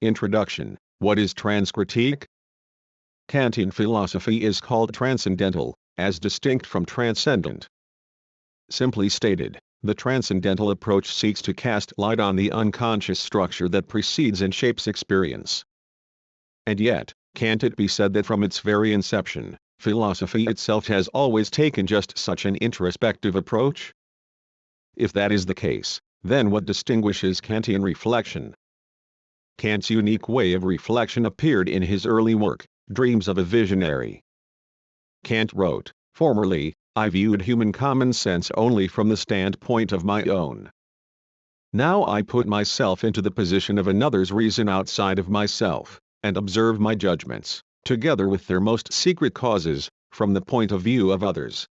Introduction. What is Transcritique? Kantian philosophy is called transcendental, as distinct from transcendent. Simply stated, the transcendental approach seeks to cast light on the unconscious structure that precedes and shapes experience. And yet, can't it be said that from its very inception, philosophy itself has always taken just such an introspective approach? If that is the case, then what distinguishes Kantian reflection? Kant's unique way of reflection appeared in his early work, Dreams of a Visionary. Kant wrote, "Formerly, I viewed human common sense only from the standpoint of my own. Now I put myself into the position of another's reason outside of myself, and observe my judgments, together with their most secret causes, from the point of view of others."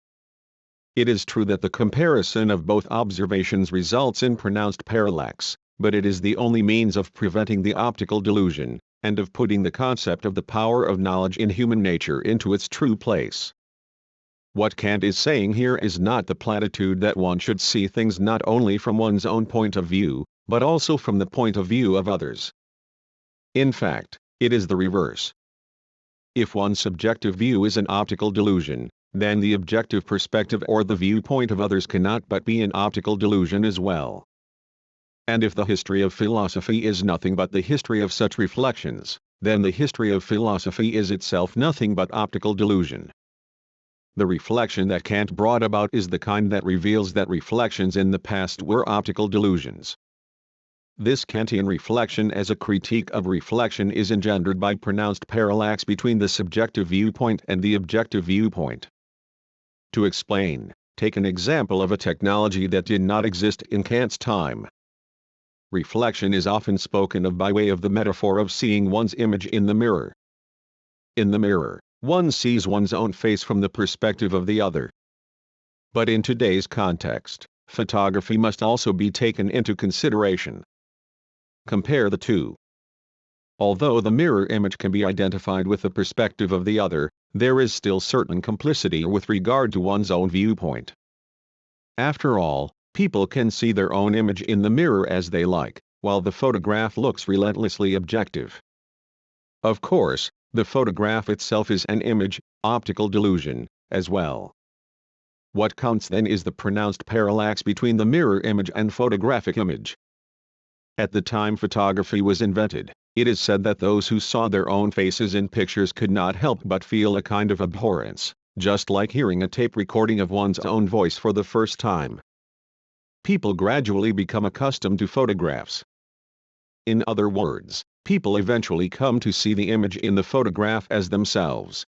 It is true that the comparison of both observations results in pronounced parallax, but it is the only means of preventing the optical delusion, and of putting the concept of the power of knowledge in human nature into its true place. What Kant is saying here is not the platitude that one should see things not only from one's own point of view, but also from the point of view of others. In fact, it is the reverse. If one's subjective view is an optical delusion, then the objective perspective or the viewpoint of others cannot but be an optical delusion as well. And if the history of philosophy is nothing but the history of such reflections, then the history of philosophy is itself nothing but optical delusion. The reflection that Kant brought about is the kind that reveals that reflections in the past were optical delusions. This Kantian reflection as a critique of reflection is engendered by pronounced parallax between the subjective viewpoint and the objective viewpoint. To explain, take an example of a technology that did not exist in Kant's time. Reflection is often spoken of by way of the metaphor of seeing one's image in the mirror. In the mirror, one sees one's own face from the perspective of the other. But in today's context, photography must also be taken into consideration. Compare the two. Although the mirror image can be identified with the perspective of the other, there is still certain complicity with regard to one's own viewpoint. After all, people can see their own image in the mirror as they like, while the photograph looks relentlessly objective. Of course, the photograph itself is an image, optical delusion, as well. What counts then is the pronounced parallax between the mirror image and photographic image. At the time photography was invented, it is said that those who saw their own faces in pictures could not help but feel a kind of abhorrence, just like hearing a tape recording of one's own voice for the first time. People gradually become accustomed to photographs. In other words, people eventually come to see the image in the photograph as themselves.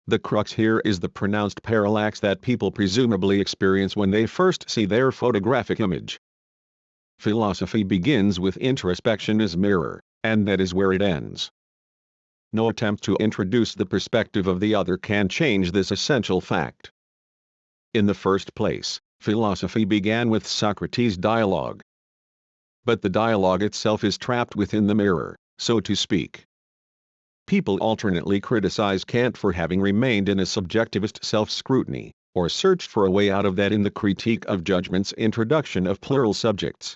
The crux here is the pronounced parallax that people presumably experience when they first see their photographic image. Philosophy begins with introspection as mirror, and that is where it ends. No attempt to introduce the perspective of the other can change this essential fact. In the first place, philosophy began with Socrates' dialogue. But the dialogue itself is trapped within the mirror, so to speak. People alternately criticize Kant for having remained in a subjectivist self-scrutiny, or searched for a way out of that in the Critique of Judgment's introduction of plural subjects.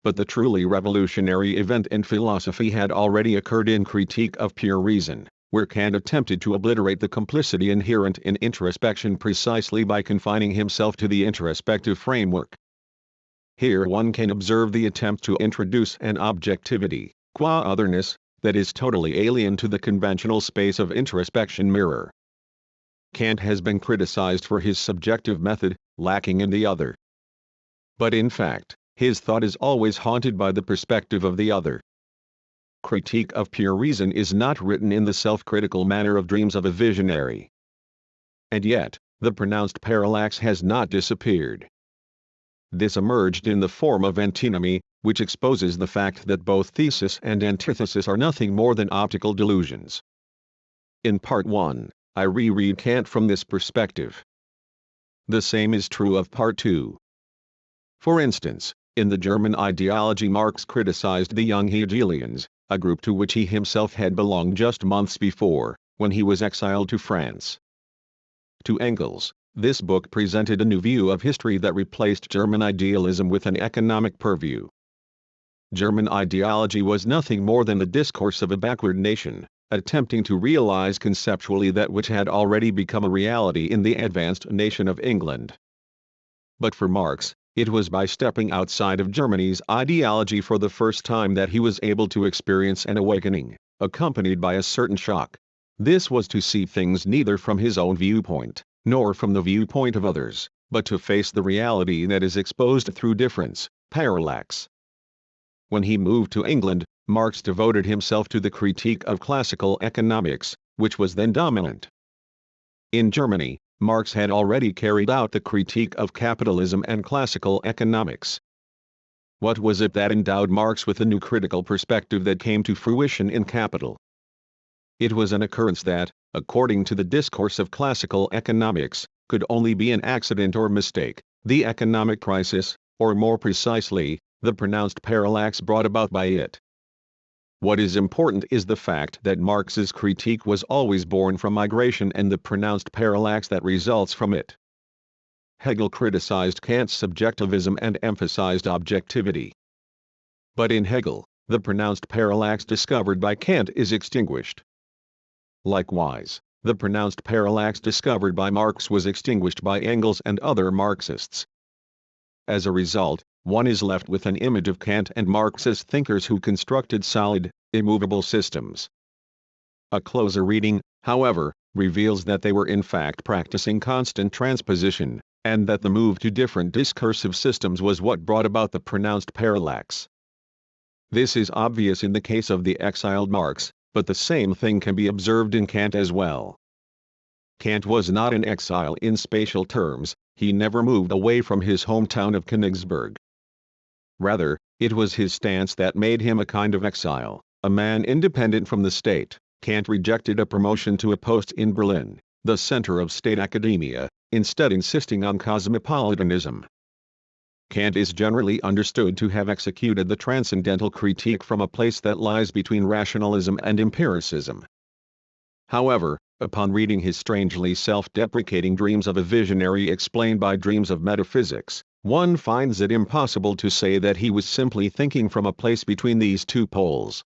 But the truly revolutionary event in philosophy had already occurred in Critique of Pure Reason, where Kant attempted to obliterate the complicity inherent in introspection precisely by confining himself to the introspective framework. Here one can observe the attempt to introduce an objectivity, qua otherness, that is totally alien to the conventional space of introspection mirror. Kant has been criticized for his subjective method, lacking in the other. But in fact, his thought is always haunted by the perspective of the other. Critique of Pure Reason is not written in the self-critical manner of Dreams of a Visionary. And yet, the pronounced parallax has not disappeared. This emerged in the form of antinomy, which exposes the fact that both thesis and antithesis are nothing more than optical delusions. In Part 1, I reread Kant from this perspective. The same is true of Part 2. For instance, in the German ideology Marx criticized the young Hegelians, a group to which he himself had belonged just months before, when he was exiled to France. To Engels, this book presented a new view of history that replaced German idealism with an economic purview. German ideology was nothing more than the discourse of a backward nation, attempting to realize conceptually that which had already become a reality in the advanced nation of England. But for Marx, it was by stepping outside of Germany's ideology for the first time that he was able to experience an awakening, accompanied by a certain shock. This was to see things neither from his own viewpoint, nor from the viewpoint of others, but to face the reality that is exposed through difference, parallax. When he moved to England, Marx devoted himself to the critique of classical economics, which was then dominant. In Germany, Marx had already carried out the critique of capitalism and classical economics. What was it that endowed Marx with a new critical perspective that came to fruition in Capital? It was an occurrence that, according to the discourse of classical economics, could only be an accident or mistake, the economic crisis, or more precisely, the pronounced parallax brought about by it. What is important is the fact that Marx's critique was always born from migration and the pronounced parallax that results from it. Hegel criticized Kant's subjectivism and emphasized objectivity. But in Hegel, the pronounced parallax discovered by Kant is extinguished. Likewise, the pronounced parallax discovered by Marx was extinguished by Engels and other Marxists. As a result, one is left with an image of Kant and Marx as thinkers who constructed solid, immovable systems. A closer reading, however, reveals that they were in fact practicing constant transposition, and that the move to different discursive systems was what brought about the pronounced parallax. This is obvious in the case of the exiled Marx, but the same thing can be observed in Kant as well. Kant was not in exile in spatial terms, he never moved away from his hometown of Königsberg. Rather, it was his stance that made him a kind of exile, a man independent from the state. Kant rejected a promotion to a post in Berlin, the center of state academia, instead insisting on cosmopolitanism. Kant is generally understood to have executed the transcendental critique from a place that lies between rationalism and empiricism. However, upon reading his strangely self-deprecating dreams of a visionary explained by dreams of metaphysics, one finds it impossible to say that he was simply thinking from a place between these two poles.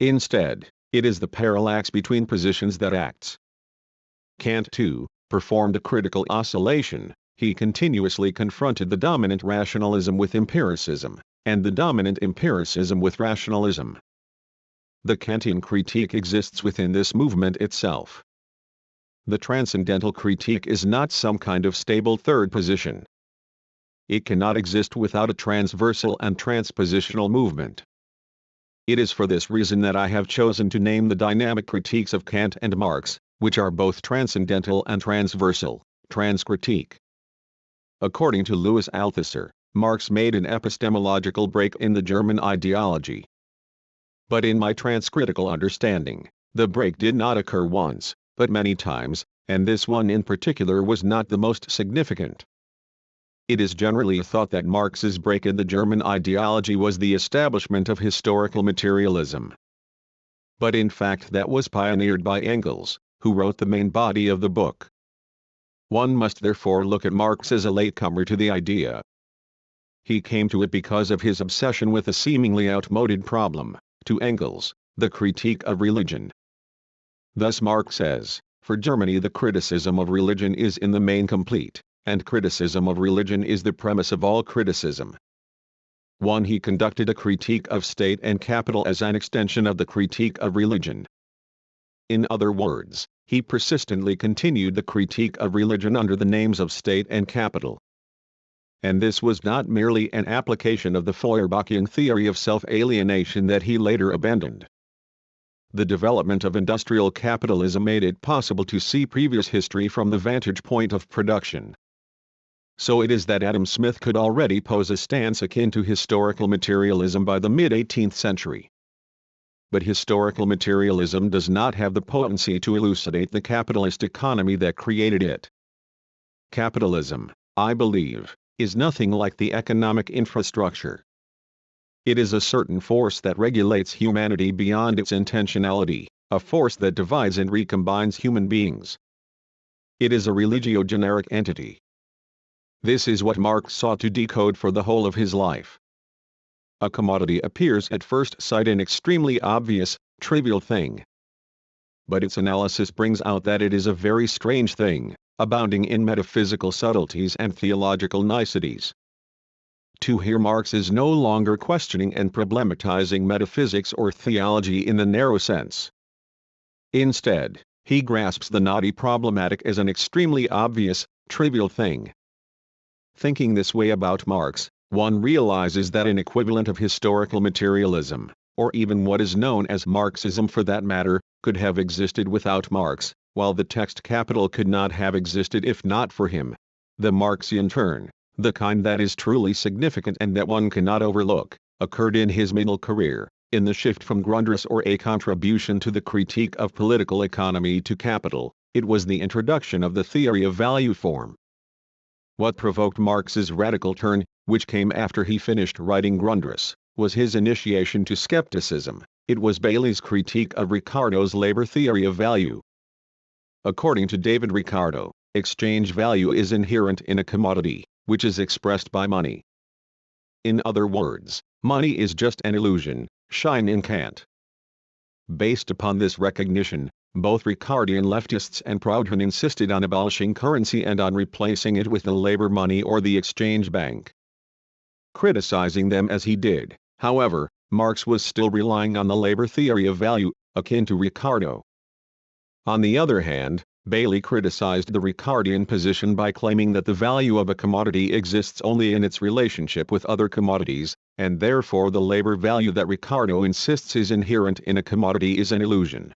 Instead, it is the parallax between positions that acts. Kant, too, performed a critical oscillation. He continuously confronted the dominant rationalism with empiricism, and the dominant empiricism with rationalism. The Kantian critique exists within this movement itself. The transcendental critique is not some kind of stable third position. It cannot exist without a transversal and transpositional movement. It is for this reason that I have chosen to name the dynamic critiques of Kant and Marx, which are both transcendental and transversal, Transcritique. According to Louis Althusser, Marx made an epistemological break in the German ideology. But in my transcritical understanding, the break did not occur once, but many times, and this one in particular was not the most significant. It is generally thought that Marx's break in the German ideology was the establishment of historical materialism. But in fact that was pioneered by Engels, who wrote the main body of the book. One must therefore look at Marx as a latecomer to the idea. He came to it because of his obsession with a seemingly outmoded problem, to Engels, the critique of religion. Thus Marx says, for Germany the criticism of religion is in the main complete, and criticism of religion is the premise of all criticism. 1. He conducted a critique of state and capital as an extension of the critique of religion. In other words, he persistently continued the critique of religion under the names of state and capital. And this was not merely an application of the Feuerbachian theory of self-alienation that he later abandoned. The development of industrial capitalism made it possible to see previous history from the vantage point of production. So it is that Adam Smith could already pose a stance akin to historical materialism by the mid-18th century. But historical materialism does not have the potency to elucidate the capitalist economy that created it. Capitalism, I believe, is nothing like the economic infrastructure. It is a certain force that regulates humanity beyond its intentionality, a force that divides and recombines human beings. It is a religio-generic entity. This is what Marx sought to decode for the whole of his life. A commodity appears at first sight an extremely obvious, trivial thing. But its analysis brings out that it is a very strange thing, abounding in metaphysical subtleties and theological niceties. Here Marx is no longer questioning and problematizing metaphysics or theology in the narrow sense. Instead, he grasps the knotty problematic as an extremely obvious, trivial thing. Thinking this way about Marx, one realizes that an equivalent of historical materialism, or even what is known as Marxism for that matter, could have existed without Marx, while the text Capital could not have existed if not for him. The Marxian turn, the kind that is truly significant and that one cannot overlook, occurred in his middle career, in the shift from Grundrisse or a contribution to the critique of political economy to Capital. It was the introduction of the theory of value form. What provoked Marx's radical turn, which came after he finished writing Grundrisse, was his initiation to skepticism. It was Bailey's critique of Ricardo's labor theory of value. According to David Ricardo, exchange value is inherent in a commodity, which is expressed by money. In other words, money is just an illusion, shine in Kant. Based upon this recognition, both Ricardian leftists and Proudhon insisted on abolishing currency and on replacing it with the labor money or the exchange bank. Criticizing them as he did, however, Marx was still relying on the labor theory of value, akin to Ricardo. On the other hand, Bailey criticized the Ricardian position by claiming that the value of a commodity exists only in its relationship with other commodities, and therefore the labor value that Ricardo insists is inherent in a commodity is an illusion.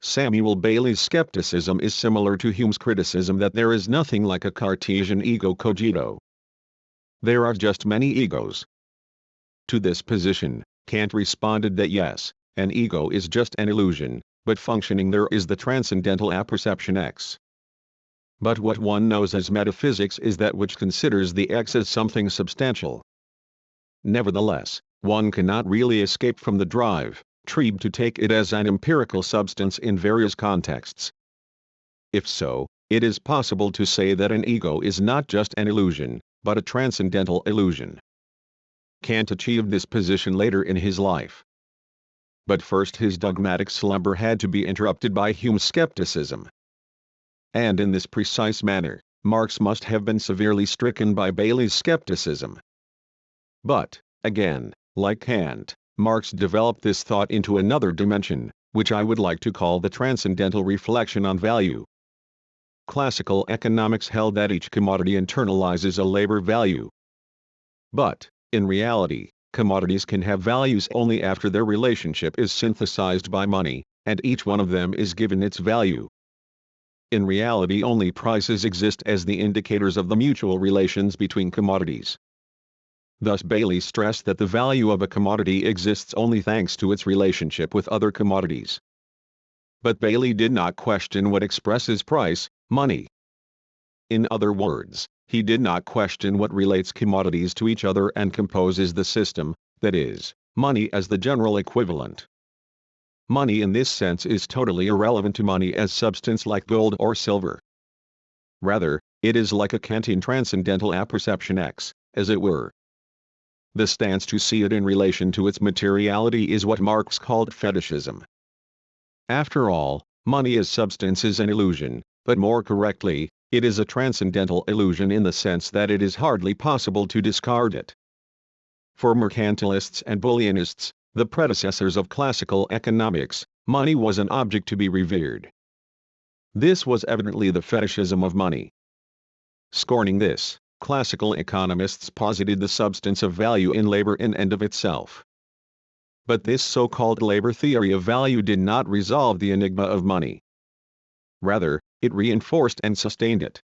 Samuel Bailey's skepticism is similar to Hume's criticism that there is nothing like a Cartesian ego cogito. There are just many egos. To this position, Kant responded that yes, an ego is just an illusion, but functioning there is the transcendental apperception X. But what one knows as metaphysics is that which considers the X as something substantial. Nevertheless, one cannot really escape from the drive, trieb to take it as an empirical substance in various contexts. If so, it is possible to say that an ego is not just an illusion, but a transcendental illusion. Kant achieved this position later in his life. But first his dogmatic slumber had to be interrupted by Hume's skepticism. And in this precise manner, Marx must have been severely stricken by Bailey's skepticism. But, again, like Kant, Marx developed this thought into another dimension, which I would like to call the transcendental reflection on value. Classical economics held that each commodity internalizes a labor value. But, in reality, commodities can have values only after their relationship is synthesized by money, and each one of them is given its value. In reality, only prices exist as the indicators of the mutual relations between commodities. Thus Bailey stressed that the value of a commodity exists only thanks to its relationship with other commodities. But Bailey did not question what expresses price, money. In other words, he did not question what relates commodities to each other and composes the system, that is, money as the general equivalent. Money in this sense is totally irrelevant to money as substance like gold or silver. Rather, it is like a Kantian transcendental apperception X, as it were. The stance to see it in relation to its materiality is what Marx called fetishism. After all, money as substance is an illusion, but more correctly, it is a transcendental illusion in the sense that it is hardly possible to discard it. For mercantilists and bullionists, the predecessors of classical economics, money was an object to be revered. This was evidently the fetishism of money. Scorning this, classical economists posited the substance of value in labor in and of itself. But this so-called labor theory of value did not resolve the enigma of money. Rather, it reinforced and sustained it.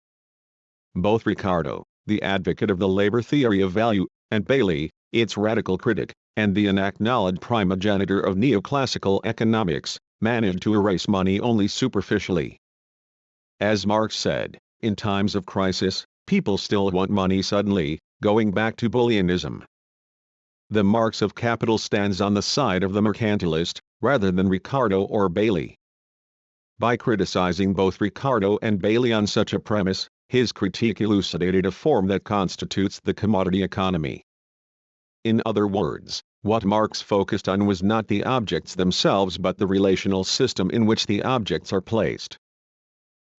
Both Ricardo, the advocate of the labor theory of value, and Bailey, its radical critic, and the unacknowledged primogenitor of neoclassical economics, managed to erase money only superficially. As Marx said, in times of crisis, people still want money suddenly, going back to bullionism. The Marx of Capital stands on the side of the mercantilist, rather than Ricardo or Bailey. By criticizing both Ricardo and Bailey on such a premise, his critique elucidated a form that constitutes the commodity economy. In other words, what Marx focused on was not the objects themselves but the relational system in which the objects are placed.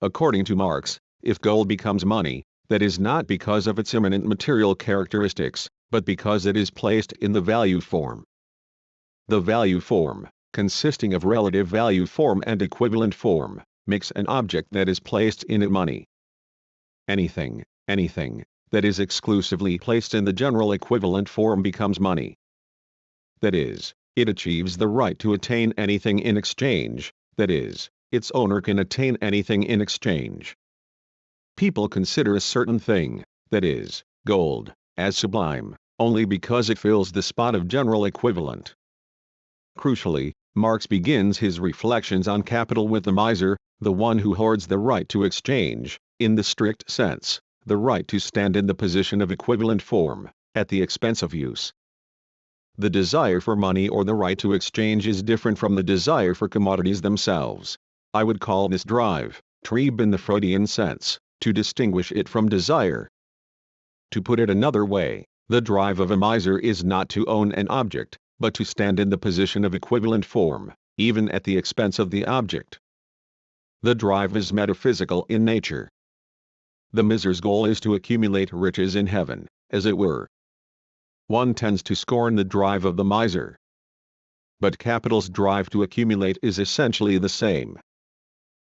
According to Marx, if gold becomes money, that is not because of its immanent material characteristics, but because it is placed in the value form. The value form, consisting of relative value form and equivalent form, makes an object that is placed in it money. Anything that is exclusively placed in the general equivalent form becomes money. That is, it achieves the right to attain anything in exchange, that is, its owner can attain anything in exchange. People consider a certain thing, that is, gold, as sublime, only because it fills the spot of general equivalent. Crucially, Marx begins his reflections on capital with the miser, the one who hoards the right to exchange, in the strict sense, the right to stand in the position of equivalent form, at the expense of use. The desire for money or the right to exchange is different from the desire for commodities themselves. I would call this drive, Trieb in the Freudian sense, to distinguish it from desire. To put it another way, the drive of a miser is not to own an object, but to stand in the position of equivalent form, even at the expense of the object. The drive is metaphysical in nature. The miser's goal is to accumulate riches in heaven, as it were. One tends to scorn the drive of the miser. But capital's drive to accumulate is essentially the same.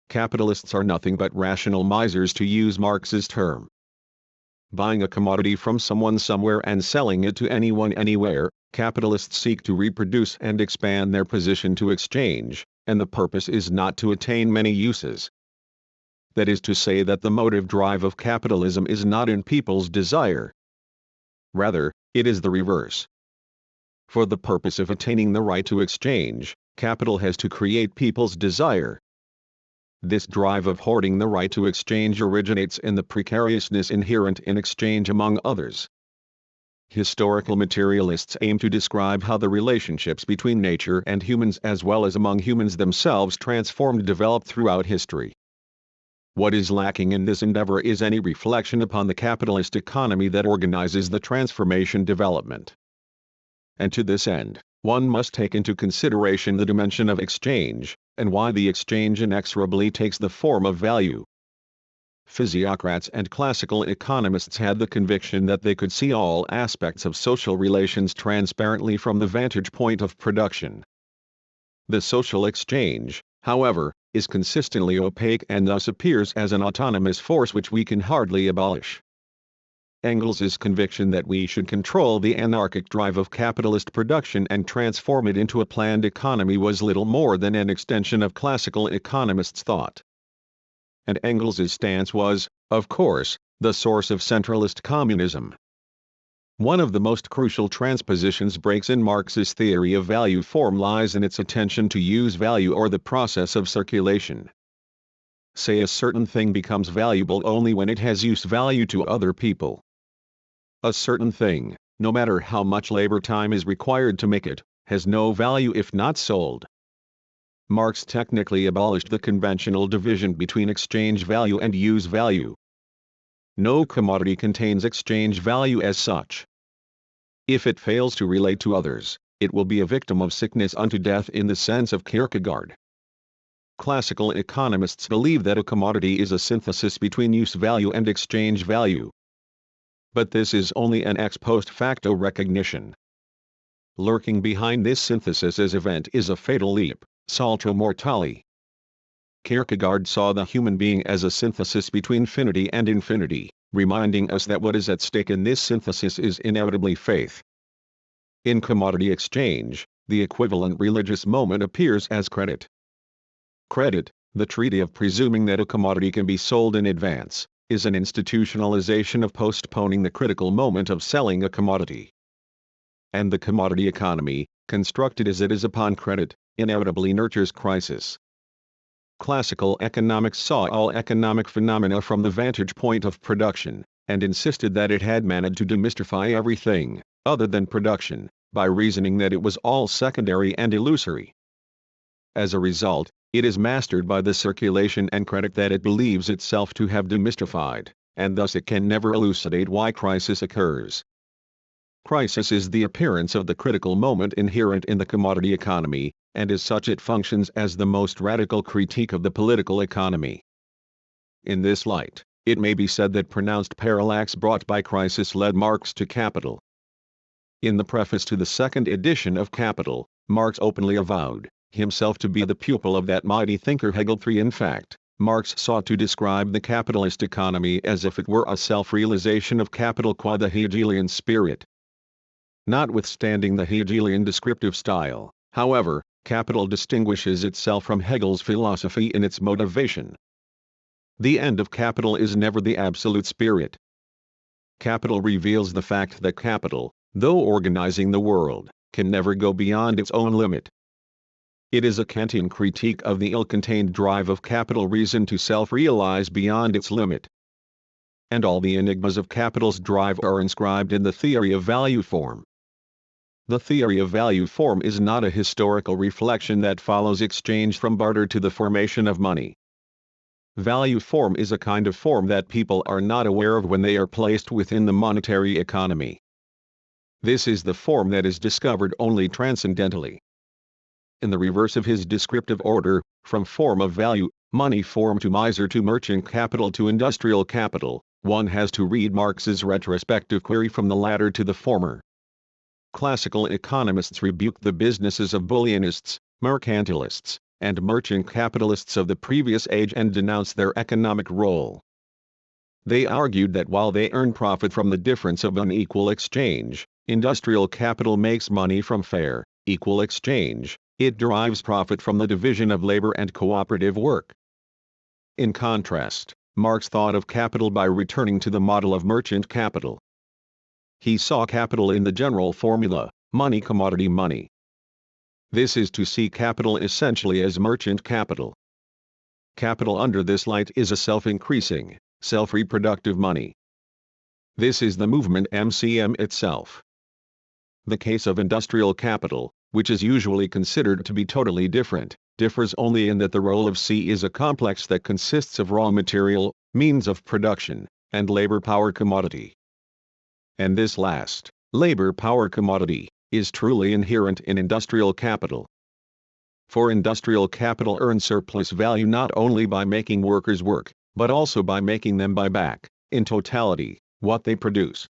Capitalists are nothing but rational misers, to use Marx's term. Buying a commodity from someone somewhere and selling it to anyone anywhere, capitalists seek to reproduce and expand their position to exchange, and the purpose is not to attain many uses. That is to say that the motive drive of capitalism is not in people's desire. Rather, it is the reverse. For the purpose of attaining the right to exchange, capital has to create people's desire. This drive of hoarding the right to exchange originates in the precariousness inherent in exchange among others. Historical materialists aim to describe how the relationships between nature and humans as well as among humans themselves transformed and developed throughout history. What is lacking in this endeavor is any reflection upon the capitalist economy that organizes the transformation development. And to this end, one must take into consideration the dimension of exchange, and why the exchange inexorably takes the form of value. Physiocrats and classical economists had the conviction that they could see all aspects of social relations transparently from the vantage point of production. The social exchange, however, is consistently opaque and thus appears as an autonomous force which we can hardly abolish. Engels's conviction that we should control the anarchic drive of capitalist production and transform it into a planned economy was little more than an extension of classical economists' thought. And Engels's stance was, of course, the source of centralist communism. One of the most crucial transpositions breaks in Marx's theory of value form lies in its attention to use value or the process of circulation. Say a certain thing becomes valuable only when it has use value to other people. A certain thing, no matter how much labor time is required to make it, has no value if not sold. Marx technically abolished the conventional division between exchange value and use value. No commodity contains exchange value as such. If it fails to relate to others, it will be a victim of sickness unto death in the sense of Kierkegaard. Classical economists believe that a commodity is a synthesis between use value and exchange value. But this is only an ex post facto recognition. Lurking behind this synthesis as event is a fatal leap, salto mortale. Kierkegaard saw the human being as a synthesis between finity and infinity, reminding us that what is at stake in this synthesis is inevitably faith. In commodity exchange, the equivalent religious moment appears as credit. Credit, the treaty of presuming that a commodity can be sold in advance, is an institutionalization of postponing the critical moment of selling a commodity. And the commodity economy, constructed as it is upon credit, inevitably nurtures crisis. Classical economics saw all economic phenomena from the vantage point of production, and insisted that it had managed to demystify everything, other than production, by reasoning that it was all secondary and illusory. As a result, it is mastered by the circulation and credit that it believes itself to have demystified, and thus it can never elucidate why crisis occurs. Crisis is the appearance of the critical moment inherent in the commodity economy, and as such it functions as the most radical critique of the political economy. In this light, it may be said that pronounced parallax brought by crisis led Marx to Capital. In the preface to the second edition of Capital, Marx openly avowed himself to be the pupil of that mighty thinker Hegel. In fact, Marx sought to describe the capitalist economy as if it were a self-realization of capital qua the Hegelian spirit. Notwithstanding the Hegelian descriptive style, however, Capital distinguishes itself from Hegel's philosophy in its motivation. The end of capital is never the absolute spirit. Capital reveals the fact that capital, though organizing the world, can never go beyond its own limit. It is a Kantian critique of the ill-contained drive of capital reason to self-realize beyond its limit. And all the enigmas of capital's drive are inscribed in the theory of value form. The theory of value form is not a historical reflection that follows exchange from barter to the formation of money. Value form is a kind of form that people are not aware of when they are placed within the monetary economy. This is the form that is discovered only transcendentally. In the reverse of his descriptive order, from form of value, money form to miser to merchant capital to industrial capital, one has to read Marx's retrospective query from the latter to the former. Classical economists rebuke the businesses of bullionists, mercantilists, and merchant capitalists of the previous age and denounce their economic role. They argued that while they earn profit from the difference of unequal exchange, industrial capital makes money from fair, equal exchange. It derives profit from the division of labor and cooperative work. In contrast, Marx thought of capital by returning to the model of merchant capital. He saw capital in the general formula, money commodity money. This is to see capital essentially as merchant capital. Capital under this light is a self-increasing, self-reproductive money. This is the movement MCM itself. The case of industrial capital, which is usually considered to be totally different, differs only in that the role of C is a complex that consists of raw material, means of production, and labor power commodity. And this last, labor power commodity, is truly inherent in industrial capital. For industrial capital earns surplus value not only by making workers work, but also by making them buy back, in totality, what they produce.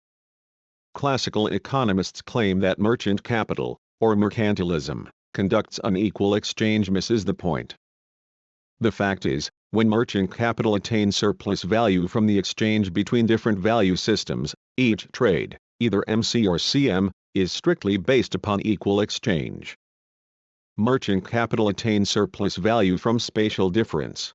Classical economists claim that merchant capital, or mercantilism, conducts unequal exchange misses the point. The fact is, when merchant capital attains surplus value from the exchange between different value systems, each trade, either MC or CM, is strictly based upon equal exchange. Merchant capital attains surplus value from spatial difference.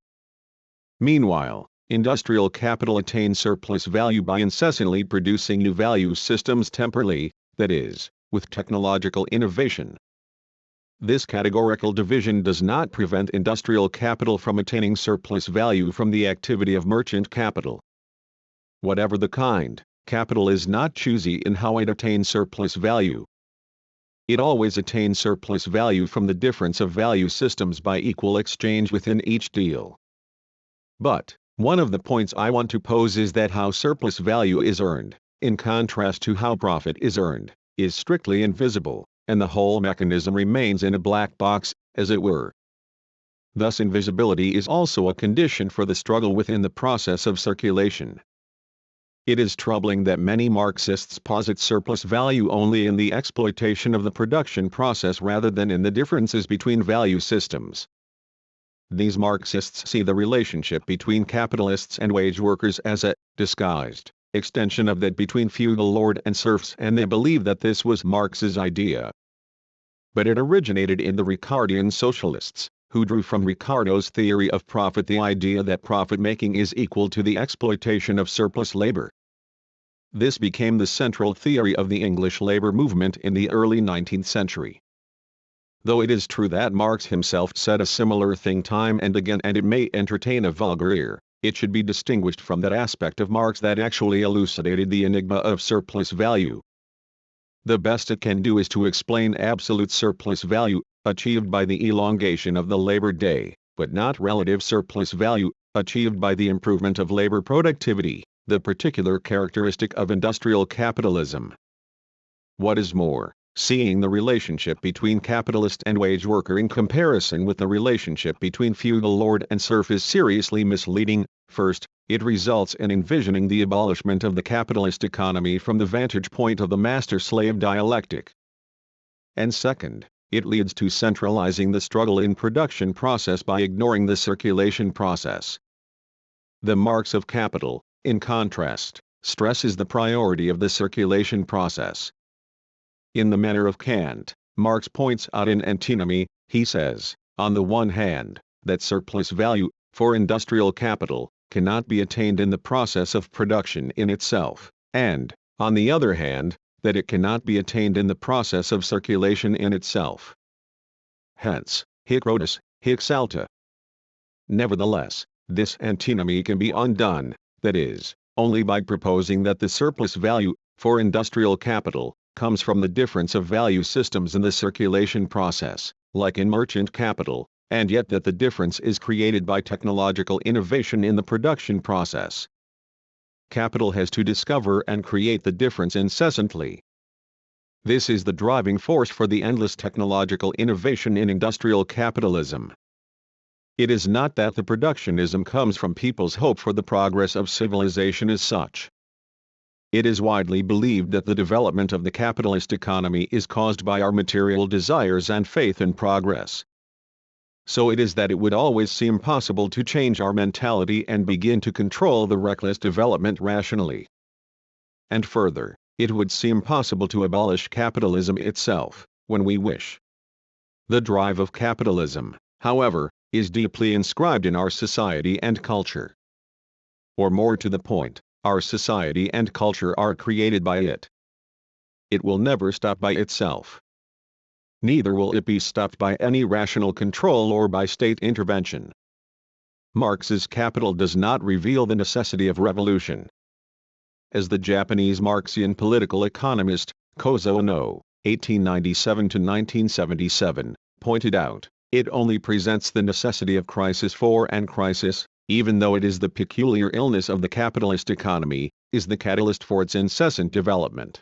Meanwhile, industrial capital attains surplus value by incessantly producing new value systems temporally, that is, with technological innovation. This categorical division does not prevent industrial capital from attaining surplus value from the activity of merchant capital. Whatever the kind, capital is not choosy in how it attains surplus value. It always attains surplus value from the difference of value systems by equal exchange within each deal. But, one of the points I want to pose is that how surplus value is earned, in contrast to how profit is earned, is strictly invisible, and the whole mechanism remains in a black box, as it were. Thus invisibility is also a condition for the struggle within the process of circulation. It is troubling that many Marxists posit surplus value only in the exploitation of the production process rather than in the differences between value systems. These Marxists see the relationship between capitalists and wage workers as a disguised extension of that between feudal lord and serfs, and they believe that this was Marx's idea. But it originated in the Ricardian socialists, who drew from Ricardo's theory of profit the idea that profit-making is equal to the exploitation of surplus labor. This became the central theory of the English labor movement in the early 19th century. Though it is true that Marx himself said a similar thing time and again, and it may entertain a vulgar ear, it should be distinguished from that aspect of Marx that actually elucidated the enigma of surplus value. The best it can do is to explain absolute surplus value, achieved by the elongation of the labor day, but not relative surplus value, achieved by the improvement of labor productivity, the particular characteristic of industrial capitalism. What is more, seeing the relationship between capitalist and wage worker in comparison with the relationship between feudal lord and serf is seriously misleading. First, it results in envisioning the abolishment of the capitalist economy from the vantage point of the master-slave dialectic. And second, it leads to centralizing the struggle in production process by ignoring the circulation process. The Marx of Capital, in contrast, stresses the priority of the circulation process. In the manner of Kant, Marx points out in antinomy, he says, on the one hand, that surplus value, for industrial capital, cannot be attained in the process of production in itself, and, on the other hand, that it cannot be attained in the process of circulation in itself. Hence, hic Rhodus, hic Salta. Nevertheless, this antinomy can be undone, that is, only by proposing that the surplus value, for industrial capital, comes from the difference of value systems in the circulation process, like in merchant capital, and yet that the difference is created by technological innovation in the production process. Capital has to discover and create the difference incessantly. This is the driving force for the endless technological innovation in industrial capitalism. It is not that the productionism comes from people's hope for the progress of civilization as such. It is widely believed that the development of the capitalist economy is caused by our material desires and faith in progress. So it is that it would always seem possible to change our mentality and begin to control the reckless development rationally. And further, it would seem possible to abolish capitalism itself, when we wish. The drive of capitalism, however, is deeply inscribed in our society and culture. Or more to the point, our society and culture are created by it. It will never stop by itself. Neither will it be stopped by any rational control or by state intervention. Marx's Capital does not reveal the necessity of revolution. As the Japanese Marxian political economist, Kōjin no, 1897–1977, pointed out, it only presents the necessity of crisis for and crisis, even though it is the peculiar illness of the capitalist economy, is the catalyst for its incessant development.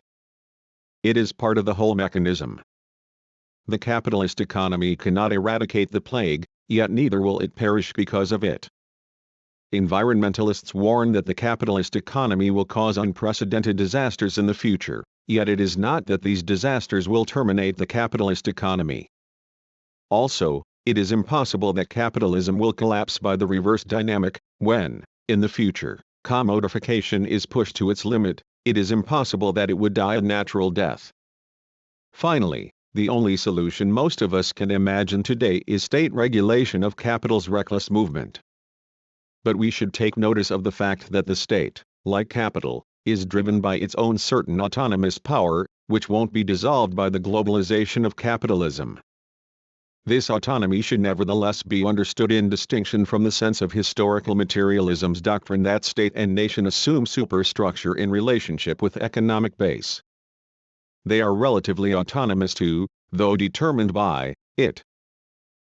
It is part of the whole mechanism. The capitalist economy cannot eradicate the plague, yet neither will it perish because of it. Environmentalists warn that the capitalist economy will cause unprecedented disasters in the future, yet it is not that these disasters will terminate the capitalist economy. Also, it is impossible that capitalism will collapse by the reverse dynamic, when, in the future, commodification is pushed to its limit, it is impossible that it would die a natural death. Finally, the only solution most of us can imagine today is state regulation of capital's reckless movement. But we should take notice of the fact that the state, like capital, is driven by its own certain autonomous power, which won't be dissolved by the globalization of capitalism. This autonomy should nevertheless be understood in distinction from the sense of historical materialism's doctrine that state and nation assume superstructure in relationship with economic base. They are relatively autonomous too, though determined by it.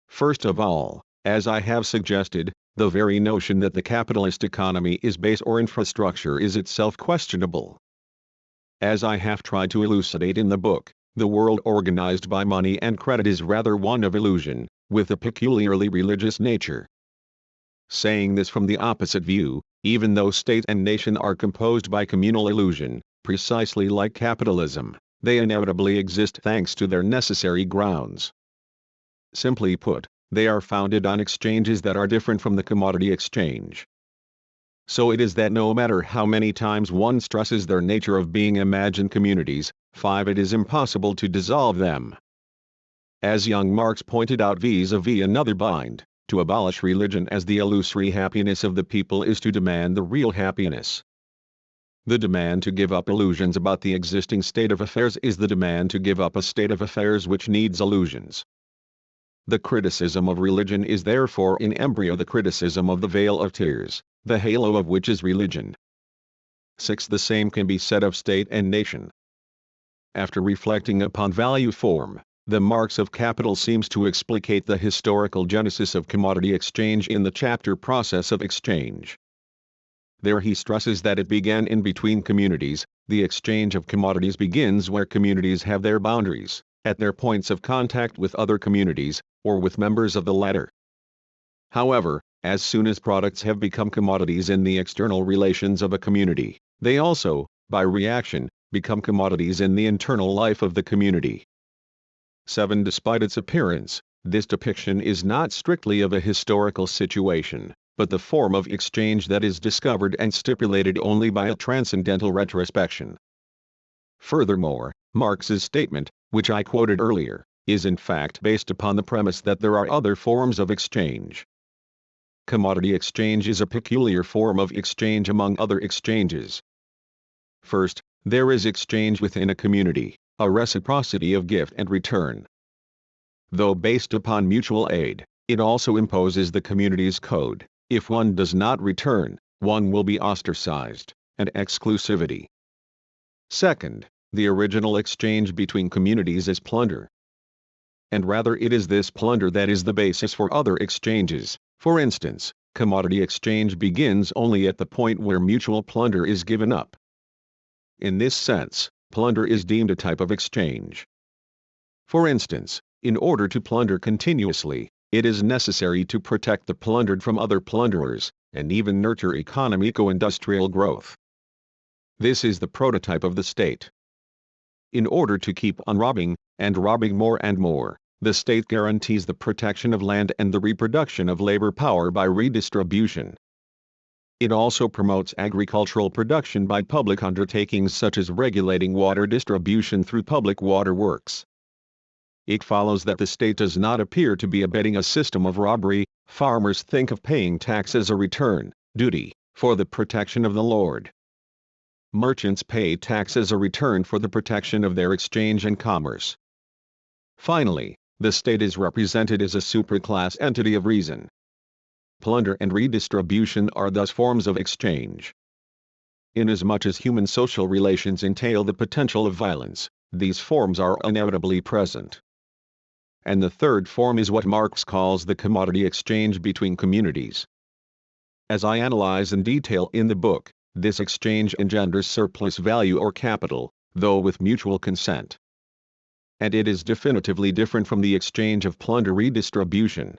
First of all, as I have suggested, the very notion that the capitalist economy is base or infrastructure is itself questionable. As I have tried to elucidate in the book, the world organized by money and credit is rather one of illusion, with a peculiarly religious nature. Saying this from the opposite view, even though state and nation are composed by communal illusion, precisely like capitalism, they inevitably exist thanks to their necessary grounds. Simply put, they are founded on exchanges that are different from the commodity exchange. So it is that no matter how many times one stresses their nature of being imagined communities, it is impossible to dissolve them. As young Marx pointed out vis-à-vis another bind, to abolish religion as the illusory happiness of the people is to demand the real happiness. The demand to give up illusions about the existing state of affairs is the demand to give up a state of affairs which needs illusions. The criticism of religion is therefore in embryo the criticism of the veil of tears, the halo of which is religion. 6. The same can be said of state and nation. After reflecting upon value form, the Marx of Capital seems to explicate the historical genesis of commodity exchange in the chapter Process of Exchange. There he stresses that it began in between communities, The exchange of commodities begins where communities have their boundaries, at their points of contact with other communities, or with members of the latter. However, as soon as products have become commodities in the external relations of a community, they also, by reaction, become commodities in the internal life of the community. 7. Despite its appearance, this depiction is not strictly of a historical situation, but the form of exchange that is discovered and stipulated only by a transcendental retrospection. Furthermore, Marx's statement, which I quoted earlier, is in fact based upon the premise that there are other forms of exchange. Commodity exchange is a peculiar form of exchange among other exchanges. First, there is exchange within a community, a reciprocity of gift and return. Though based upon mutual aid, it also imposes the community's code. If one does not return, one will be ostracized, and exclusivity. Second, the original exchange between communities is plunder. And rather it is this plunder that is the basis for other exchanges. For instance, commodity exchange begins only at the point where mutual plunder is given up. In this sense, plunder is deemed a type of exchange. For instance, in order to plunder continuously, it is necessary to protect the plundered from other plunderers, and even nurture economico-industrial growth. This is the prototype of the state. In order to keep on robbing, and robbing more and more, the state guarantees the protection of land and the reproduction of labor power by redistribution. It also promotes agricultural production by public undertakings such as regulating water distribution through public water works. It follows that the state does not appear to be abetting a system of robbery. Farmers think of paying tax as a return, duty, for the protection of the lord. Merchants pay tax as a return for the protection of their exchange and commerce. Finally, the state is represented as a supraclass entity of reason. Plunder and redistribution are thus forms of exchange. Inasmuch as human social relations entail the potential of violence, these forms are inevitably present. And the third form is what Marx calls the commodity exchange between communities. As I analyze in detail in the book, this exchange engenders surplus value or capital, though with mutual consent. And it is definitively different from the exchange of plunder redistribution.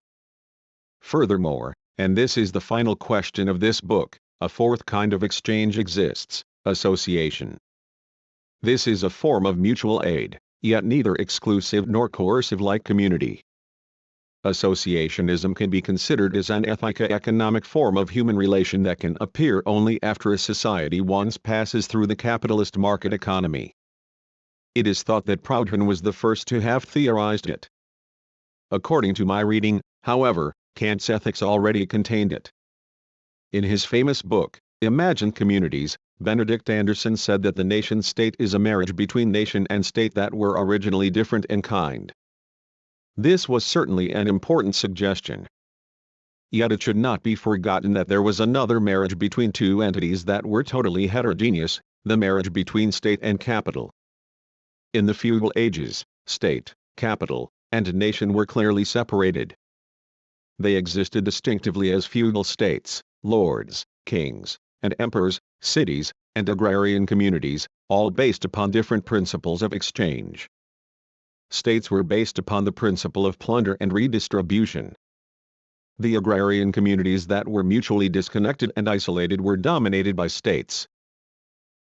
Furthermore, and this is the final question of this book, a fourth kind of exchange exists, association. This is a form of mutual aid, yet neither exclusive nor coercive like community. Associationism can be considered as an ethico-economic form of human relation that can appear only after a society once passes through the capitalist market economy. It is thought that Proudhon was the first to have theorized it. According to my reading, however, Kant's ethics already contained it. In his famous book, Imagined Communities, Benedict Anderson said that the nation-state is a marriage between nation and state that were originally different in kind. This was certainly an important suggestion. Yet it should not be forgotten that there was another marriage between two entities that were totally heterogeneous, the marriage between state and capital. In the feudal ages, state, capital, and nation were clearly separated. They existed distinctively as feudal states, lords, kings, and emperors, cities, and agrarian communities, all based upon different principles of exchange. States were based upon the principle of plunder and redistribution. The agrarian communities that were mutually disconnected and isolated were dominated by states.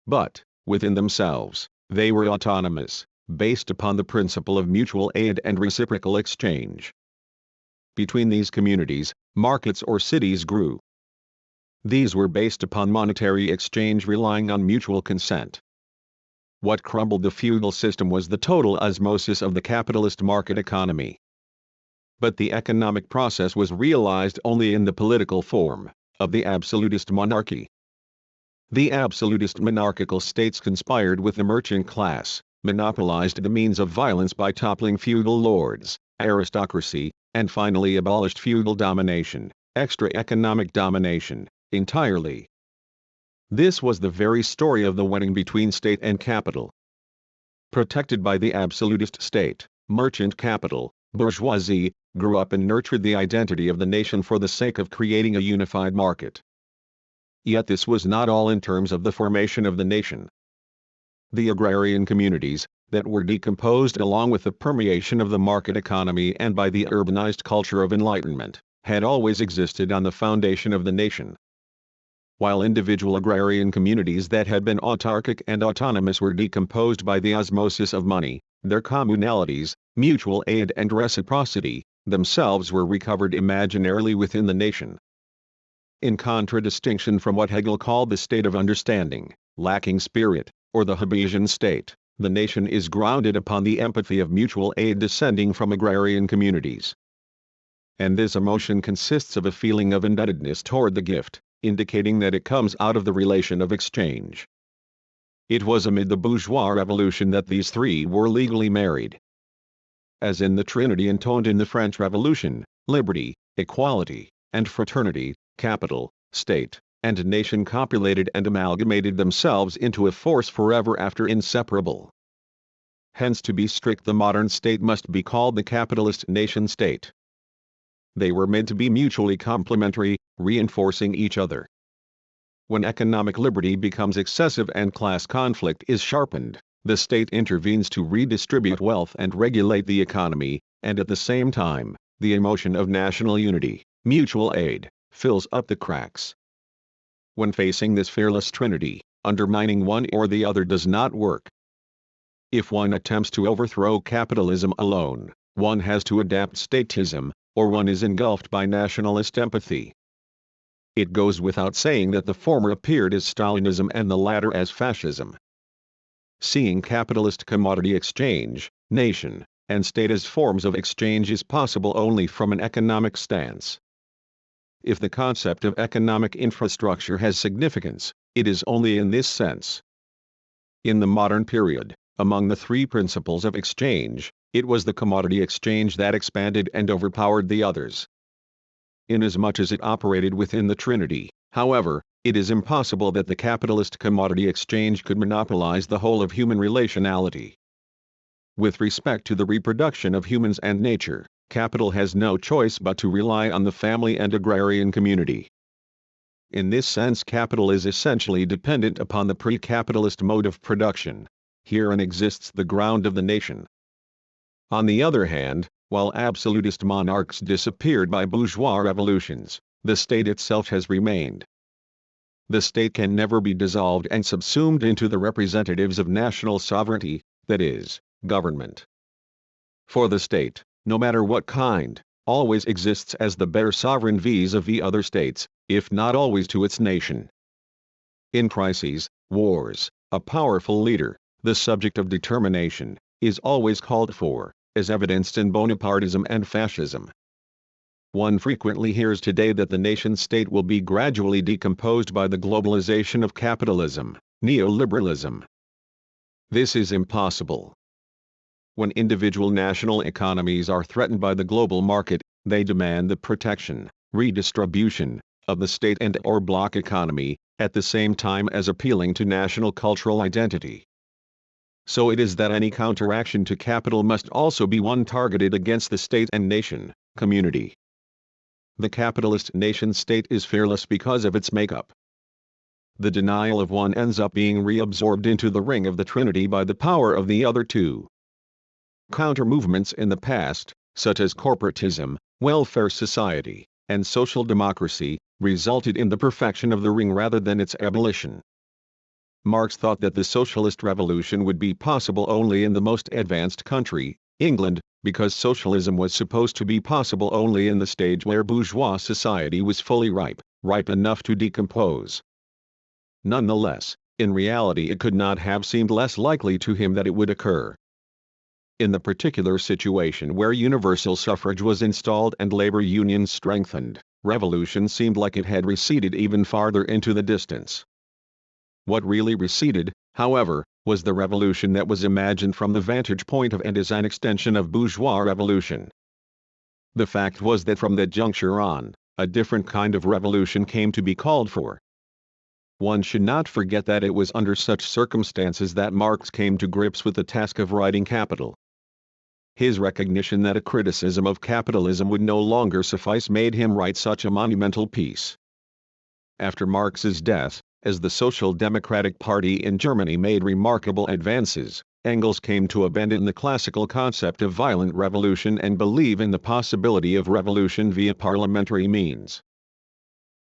But, within themselves, they were autonomous, based upon the principle of mutual aid and reciprocal exchange. Between these communities, markets or cities grew. These were based upon monetary exchange relying on mutual consent. What crumbled the feudal system was the total osmosis of the capitalist market economy. But the economic process was realized only in the political form of the absolutist monarchy. The absolutist monarchical states conspired with the merchant class, monopolized the means of violence by toppling feudal lords, aristocracy, and finally abolished feudal domination, extra-economic domination, entirely. This was the very story of the wedding between state and capital. Protected by the absolutist state, merchant capital, bourgeoisie, grew up and nurtured the identity of the nation for the sake of creating a unified market. Yet this was not all in terms of the formation of the nation. The agrarian communities, that were decomposed along with the permeation of the market economy and by the urbanized culture of enlightenment, had always existed on the foundation of the nation. While individual agrarian communities that had been autarkic and autonomous were decomposed by the osmosis of money, their communalities, mutual aid and reciprocity, themselves were recovered imaginarily within the nation. In contradistinction from what Hegel called the state of understanding, lacking spirit, or the Hobbesian state, the nation is grounded upon the empathy of mutual aid descending from agrarian communities. And this emotion consists of a feeling of indebtedness toward the gift, indicating that it comes out of the relation of exchange. It was amid the bourgeois revolution that these three were legally married. As in the Trinity intoned in the French Revolution, liberty, equality, and fraternity, capital, state, and nation copulated and amalgamated themselves into a force forever after inseparable. Hence, to be strict, the modern state must be called the capitalist nation-state. They were made to be mutually complementary, reinforcing each other. When economic liberty becomes excessive and class conflict is sharpened, the state intervenes to redistribute wealth and regulate the economy, and at the same time, the emotion of national unity, mutual aid, fills up the cracks. When facing this fearless trinity, undermining one or the other does not work. If one attempts to overthrow capitalism alone, one has to adapt statism, or one is engulfed by nationalist empathy. It goes without saying that the former appeared as Stalinism and the latter as fascism. Seeing capitalist commodity exchange, nation, and state as forms of exchange is possible only from an economic stance. If the concept of economic infrastructure has significance, it is only in this sense. In the modern period, among the three principles of exchange, it was the commodity exchange that expanded and overpowered the others. Inasmuch as it operated within the Trinity, however, it is impossible that the capitalist commodity exchange could monopolize the whole of human relationality. With respect to the reproduction of humans and nature, capital has no choice but to rely on the family and agrarian community. In this sense, capital is essentially dependent upon the pre-capitalist mode of production. Herein exists the ground of the nation. On the other hand, while absolutist monarchs disappeared by bourgeois revolutions, the state itself has remained. The state can never be dissolved and subsumed into the representatives of national sovereignty, that is, government. For the state, no matter what kind, always exists as the better sovereign vis-a-vis other states, if not always to its nation. In crises, wars, a powerful leader, the subject of determination, is always called for, as evidenced in Bonapartism and fascism. One frequently hears today that the nation-state will be gradually decomposed by the globalization of capitalism, neoliberalism. This is impossible. When individual national economies are threatened by the global market, they demand the protection, redistribution, of the state and/or bloc economy, at the same time as appealing to national cultural identity. So it is that any counteraction to capital must also be one targeted against the state and nation, community. The capitalist nation-state is fearless because of its makeup. The denial of one ends up being reabsorbed into the ring of the Trinity by the power of the other two. Counter-movements in the past, such as corporatism, welfare society, and social democracy, resulted in the perfection of the ring rather than its abolition. Marx thought that the socialist revolution would be possible only in the most advanced country, England, because socialism was supposed to be possible only in the stage where bourgeois society was fully ripe enough to decompose. Nonetheless, in reality it could not have seemed less likely to him that it would occur. In the particular situation where universal suffrage was installed and labor unions strengthened, revolution seemed like it had receded even farther into the distance. What really receded, however, was the revolution that was imagined from the vantage point of and is an extension of bourgeois revolution. The fact was that from that juncture on, a different kind of revolution came to be called for. One should not forget that it was under such circumstances that Marx came to grips with the task of writing Capital. His recognition that a criticism of capitalism would no longer suffice made him write such a monumental piece. After Marx's death, As the Social Democratic Party in Germany made remarkable advances, Engels came to abandon the classical concept of violent revolution and believe in the possibility of revolution via parliamentary means.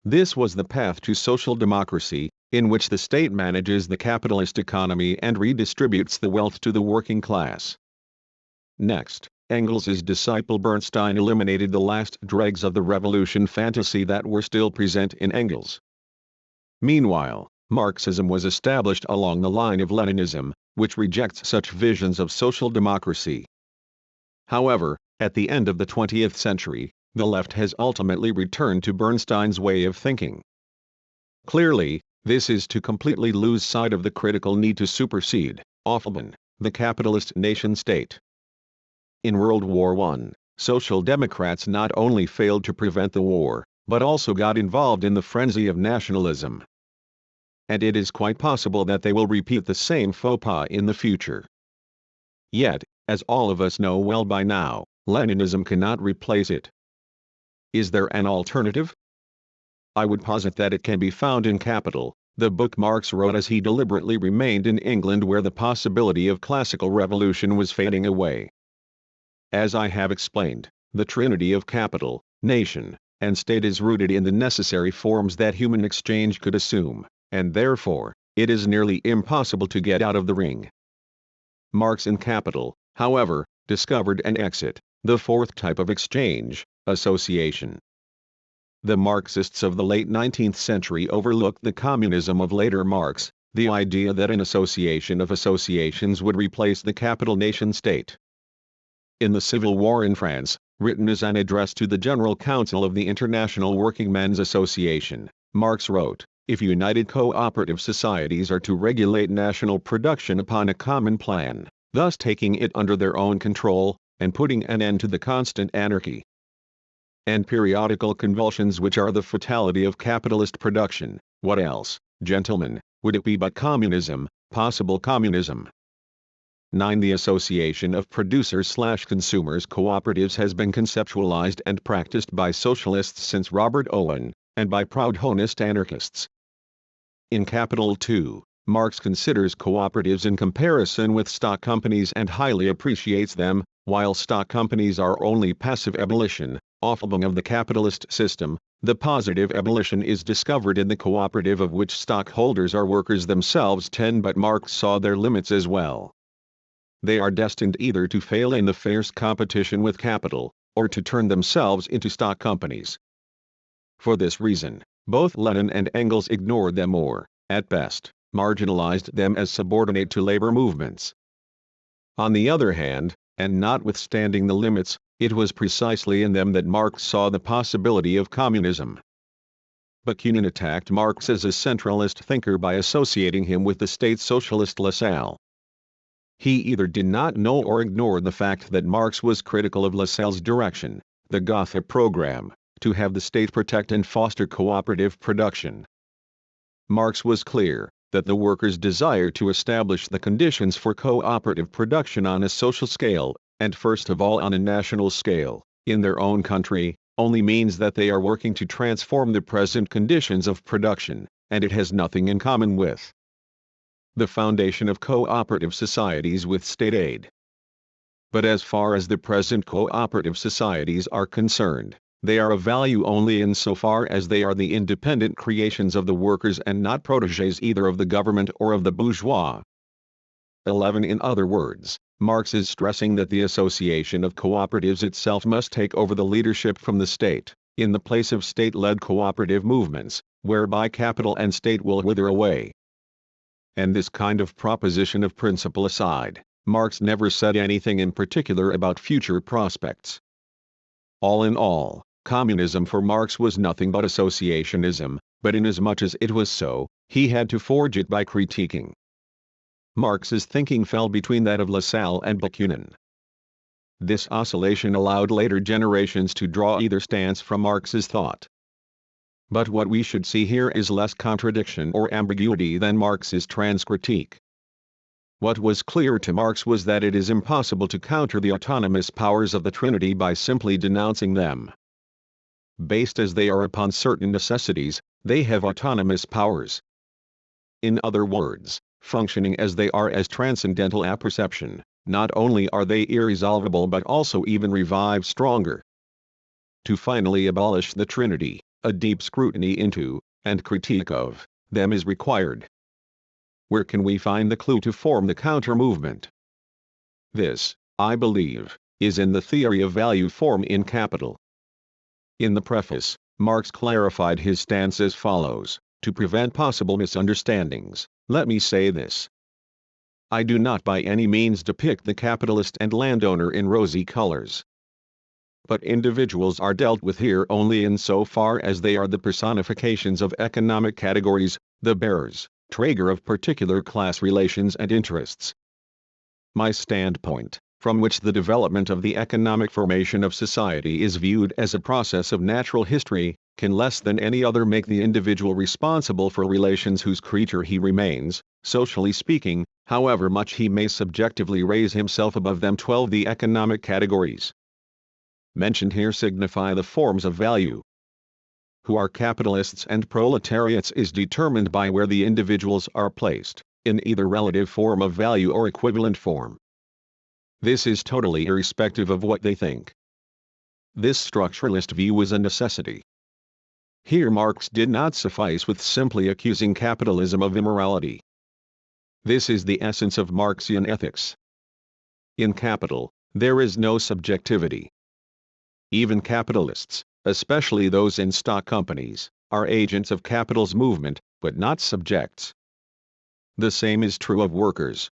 This was the path to social democracy, in which the state manages the capitalist economy and redistributes the wealth to the working class. Next, Engels's disciple Bernstein eliminated the last dregs of the revolution fantasy that were still present in Engels. Meanwhile, Marxism was established along the line of Leninism, which rejects such visions of social democracy. However, at the end of the 20th century, the left has ultimately returned to Bernstein's way of thinking. Clearly, this is to completely lose sight of the critical need to supersede, often, the capitalist nation-state. In World War I, Social Democrats not only failed to prevent the war, but also got involved in the frenzy of nationalism. And it is quite possible that they will repeat the same faux pas in the future. Yet, as all of us know well by now, Leninism cannot replace it. Is there an alternative? I would posit that it can be found in Capital, the book Marx wrote as he deliberately remained in England where the possibility of classical revolution was fading away. As I have explained, the trinity of capital, nation, and state is rooted in the necessary forms that human exchange could assume, and therefore, it is nearly impossible to get out of the ring. Marx in Capital, however, discovered an exit, the fourth type of exchange, association. The Marxists of the late 19th century overlooked the communism of later Marx, the idea that an association of associations would replace the capital nation-state. In the Civil War in France, written as an address to the General Council of the International Workingmen's Association, Marx wrote, "If united cooperative societies are to regulate national production upon a common plan, thus taking it under their own control, and putting an end to the constant anarchy and periodical convulsions which are the fatality of capitalist production, what else, gentlemen, would it be but communism, possible communism?" 9. The association of producers/consumers cooperatives has been conceptualized and practiced by socialists since Robert Owen, and by proudhonist anarchists. In Capital 2, Marx considers cooperatives in comparison with stock companies and highly appreciates them, while stock companies are only passive abolition, offspring of the capitalist system. The positive abolition is discovered in the cooperative of which stockholders are workers themselves. 10. But Marx saw their limits as well. They are destined either to fail in the fierce competition with capital, or to turn themselves into stock companies. For this reason, both Lenin and Engels ignored them or, at best, marginalized them as subordinate to labor movements. On the other hand, and notwithstanding the limits, it was precisely in them that Marx saw the possibility of communism. Bakunin attacked Marx as a centralist thinker by associating him with the state socialist Lassalle. He either did not know or ignored the fact that Marx was critical of Lassalle's direction, the Gotha program, to have the state protect and foster cooperative production. Marx was clear that the workers' desire to establish the conditions for cooperative production on a social scale, and first of all on a national scale, in their own country, only means that they are working to transform the present conditions of production, and it has nothing in common with the foundation of cooperative societies with state aid. But as far as the present cooperative societies are concerned, they are of value only insofar as they are the independent creations of the workers and not protégés either of the government or of the bourgeois. 11. In other words, Marx is stressing that the association of cooperatives itself must take over the leadership from the state, in the place of state-led cooperative movements, whereby capital and state will wither away. And this kind of proposition of principle aside, Marx never said anything in particular about future prospects. All in all, communism for Marx was nothing but associationism, but inasmuch as it was so, he had to forge it by critiquing. Marx's thinking fell between that of Lassalle and Bakunin. This oscillation allowed later generations to draw either stance from Marx's thought. But what we should see here is less contradiction or ambiguity than Marx's Transcritique. What was clear to Marx was that it is impossible to counter the autonomous powers of the Trinity by simply denouncing them. Based as they are upon certain necessities, they have autonomous powers. In other words, functioning as they are as transcendental apperception, not only are they irresolvable but also even revive stronger. To finally abolish the Trinity, a deep scrutiny into, and critique of, them is required. Where can we find the clue to form the counter-movement? This, I believe, is in the theory of value form in Capital. In the preface, Marx clarified his stance as follows: to prevent possible misunderstandings, let me say this. I do not by any means depict the capitalist and landowner in rosy colors. But individuals are dealt with here only in so far as they are the personifications of economic categories, the bearers, träger of particular class relations and interests. My standpoint, from which the development of the economic formation of society is viewed as a process of natural history, can less than any other make the individual responsible for relations whose creature he remains, socially speaking, however much he may subjectively raise himself above them. 12. The economic categories mentioned here signify the forms of value. Who are capitalists and proletariats is determined by where the individuals are placed, in either relative form of value or equivalent form. This is totally irrespective of what they think. This structuralist view is a necessity. Here Marx did not suffice with simply accusing capitalism of immorality. This is the essence of Marxian ethics. In capital, there is no subjectivity. Even capitalists, especially those in stock companies, are agents of capital's movement, but not subjects. The same is true of workers.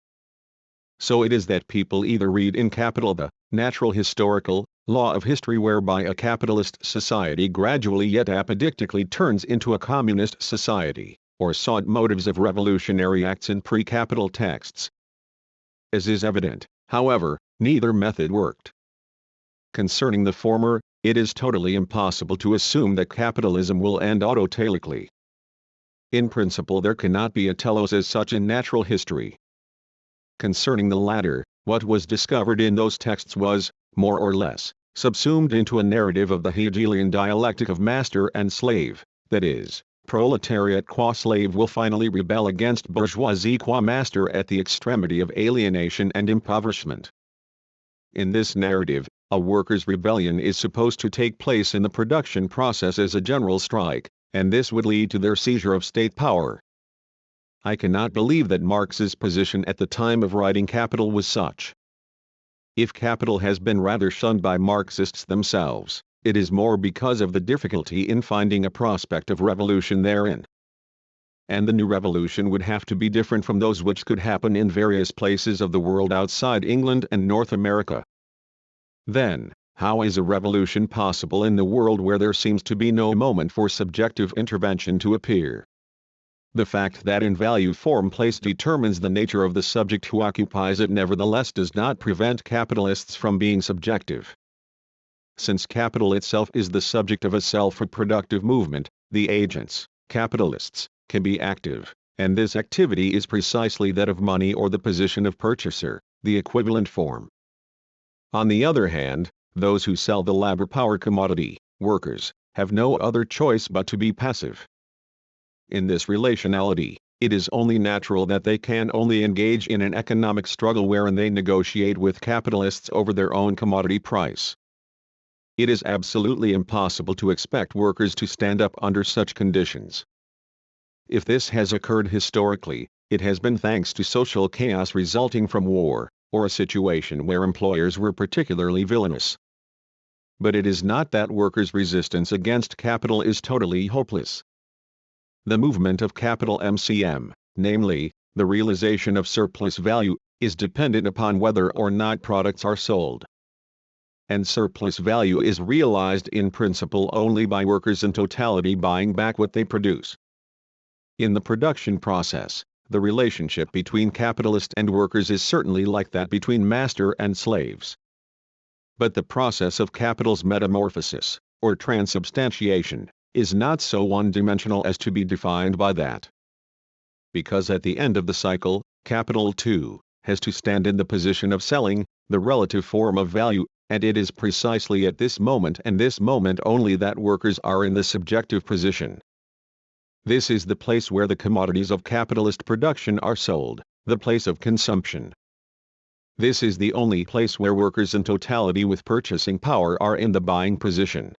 So it is that people either read in capital the natural historical law of history whereby a capitalist society gradually yet apodictically turns into a communist society, or sought motives of revolutionary acts in pre-capital texts. As is evident, however, neither method worked. Concerning the former, it is totally impossible to assume that capitalism will end autotelically. In principle there cannot be a telos as such in natural history. Concerning the latter, what was discovered in those texts was, more or less, subsumed into a narrative of the Hegelian dialectic of master and slave, that is, proletariat qua slave will finally rebel against bourgeoisie qua master at the extremity of alienation and impoverishment. In this narrative, a workers' rebellion is supposed to take place in the production process as a general strike, and this would lead to their seizure of state power. I cannot believe that Marx's position at the time of writing Capital was such. If Capital has been rather shunned by Marxists themselves, it is more because of the difficulty in finding a prospect of revolution therein. And the new revolution would have to be different from those which could happen in various places of the world outside England and North America. Then, how is a revolution possible in the world where there seems to be no moment for subjective intervention to appear? The fact that in value form place determines the nature of the subject who occupies it nevertheless does not prevent capitalists from being subjective. Since capital itself is the subject of a self-reproductive movement, the agents, capitalists, can be active, and this activity is precisely that of money or the position of purchaser, the equivalent form. On the other hand, those who sell the labor power commodity, workers, have no other choice but to be passive. In this relationality, it is only natural that they can only engage in an economic struggle wherein they negotiate with capitalists over their own commodity price. It is absolutely impossible to expect workers to stand up under such conditions. If this has occurred historically, it has been thanks to social chaos resulting from war, or a situation where employers were particularly villainous. But it is not that workers' resistance against capital is totally hopeless. The movement of capital MCM, namely, the realization of surplus value, is dependent upon whether or not products are sold. And surplus value is realized in principle only by workers in totality buying back what they produce. In the production process, the relationship between capitalist and workers is certainly like that between master and slaves. But the process of capital's metamorphosis, or transubstantiation, is not so one-dimensional as to be defined by that. Because at the end of the cycle, capital too has to stand in the position of selling, the relative form of value, and it is precisely at this moment and this moment only that workers are in the subjective position. This is the place where the commodities of capitalist production are sold, the place of consumption. This is the only place where workers in totality with purchasing power are in the buying position.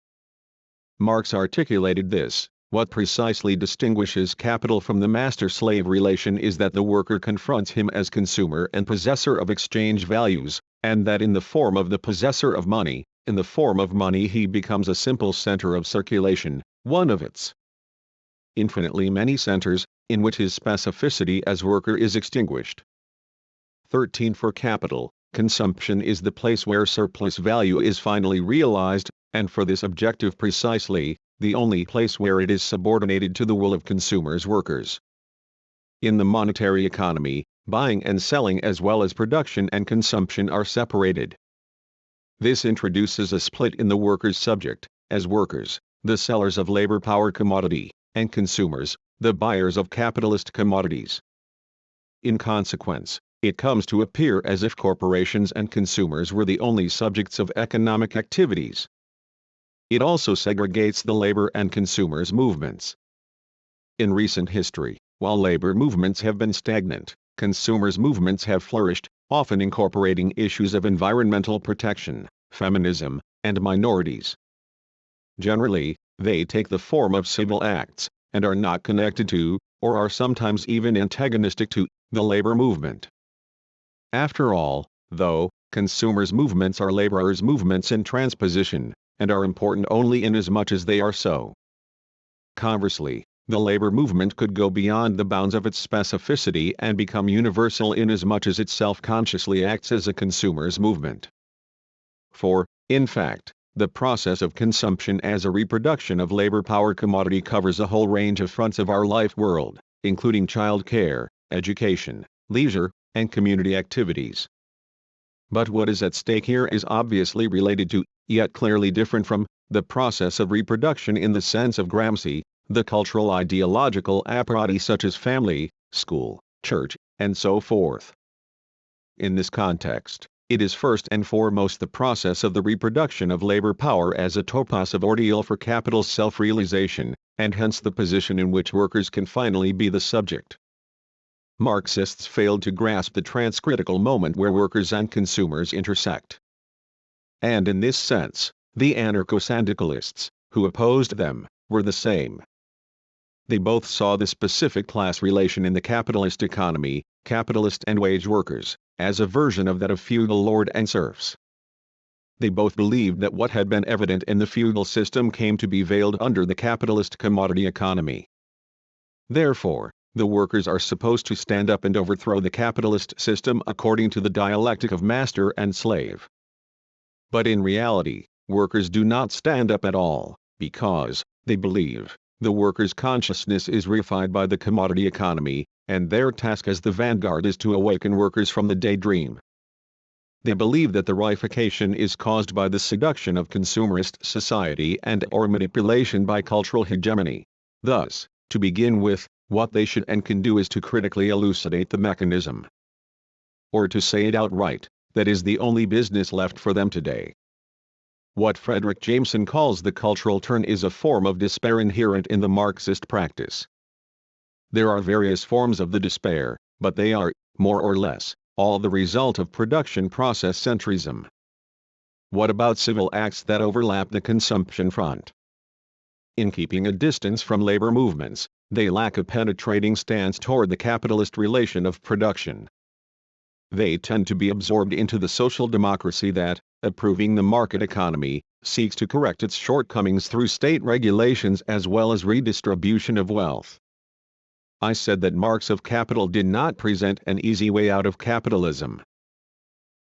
Marx articulated this: what precisely distinguishes capital from the master-slave relation is that the worker confronts him as consumer and possessor of exchange values, and that in the form of the possessor of money, in the form of money he becomes a simple center of circulation, one of its infinitely many centers, in which his specificity as worker is extinguished. 13. For capital, consumption is the place where surplus value is finally realized, and for this objective precisely, the only place where it is subordinated to the will of consumers' workers. In the monetary economy, buying and selling as well as production and consumption are separated. This introduces a split in the workers' subject, as workers, the sellers of labor power commodity, and consumers, the buyers of capitalist commodities. In consequence, it comes to appear as if corporations and consumers were the only subjects of economic activities. It also segregates the labor and consumers' movements. In recent history, while labor movements have been stagnant, consumers' movements have flourished, often incorporating issues of environmental protection, feminism, and minorities. Generally, they take the form of civil acts, and are not connected to, or are sometimes even antagonistic to, the labor movement. After all, though, consumers' movements are laborers' movements in transposition, and are important only inasmuch as they are so. Conversely, the labor movement could go beyond the bounds of its specificity and become universal inasmuch as it self-consciously acts as a consumers' movement. For, in fact, the process of consumption as a reproduction of labor power commodity covers a whole range of fronts of our life world, including child care, education, leisure, and community activities. But what is at stake here is obviously related to, yet clearly different from, the process of reproduction in the sense of Gramsci, the cultural ideological apparati such as family, school, church, and so forth. In this context, it is first and foremost the process of the reproduction of labor power as a topos of ordeal for capital's self-realization, and hence the position in which workers can finally be the subject. Marxists failed to grasp the transcritical moment where workers and consumers intersect. And in this sense, the anarcho-syndicalists, who opposed them, were the same. They both saw the specific class relation in the capitalist economy, capitalist and wage workers, as a version of that of feudal lord and serfs. They both believed that what had been evident in the feudal system came to be veiled under the capitalist commodity economy. Therefore, the workers are supposed to stand up and overthrow the capitalist system according to the dialectic of master and slave. But in reality, workers do not stand up at all, because, they believe, the workers' consciousness is reified by the commodity economy, and their task as the vanguard is to awaken workers from the daydream. They believe that the reification is caused by the seduction of consumerist society and/or manipulation by cultural hegemony. Thus, to begin with, what they should and can do is to critically elucidate the mechanism. Or to say it outright, that is the only business left for them today. What Frederick Jameson calls the cultural turn is a form of despair inherent in the Marxist practice. There are various forms of the despair, but they are, more or less, all the result of production process centrism. What about civil acts that overlap the consumption front? In keeping a distance from labor movements, they lack a penetrating stance toward the capitalist relation of production. They tend to be absorbed into the social democracy that, approving the market economy, seeks to correct its shortcomings through state regulations as well as redistribution of wealth. I said that Marx of Capital did not present an easy way out of capitalism.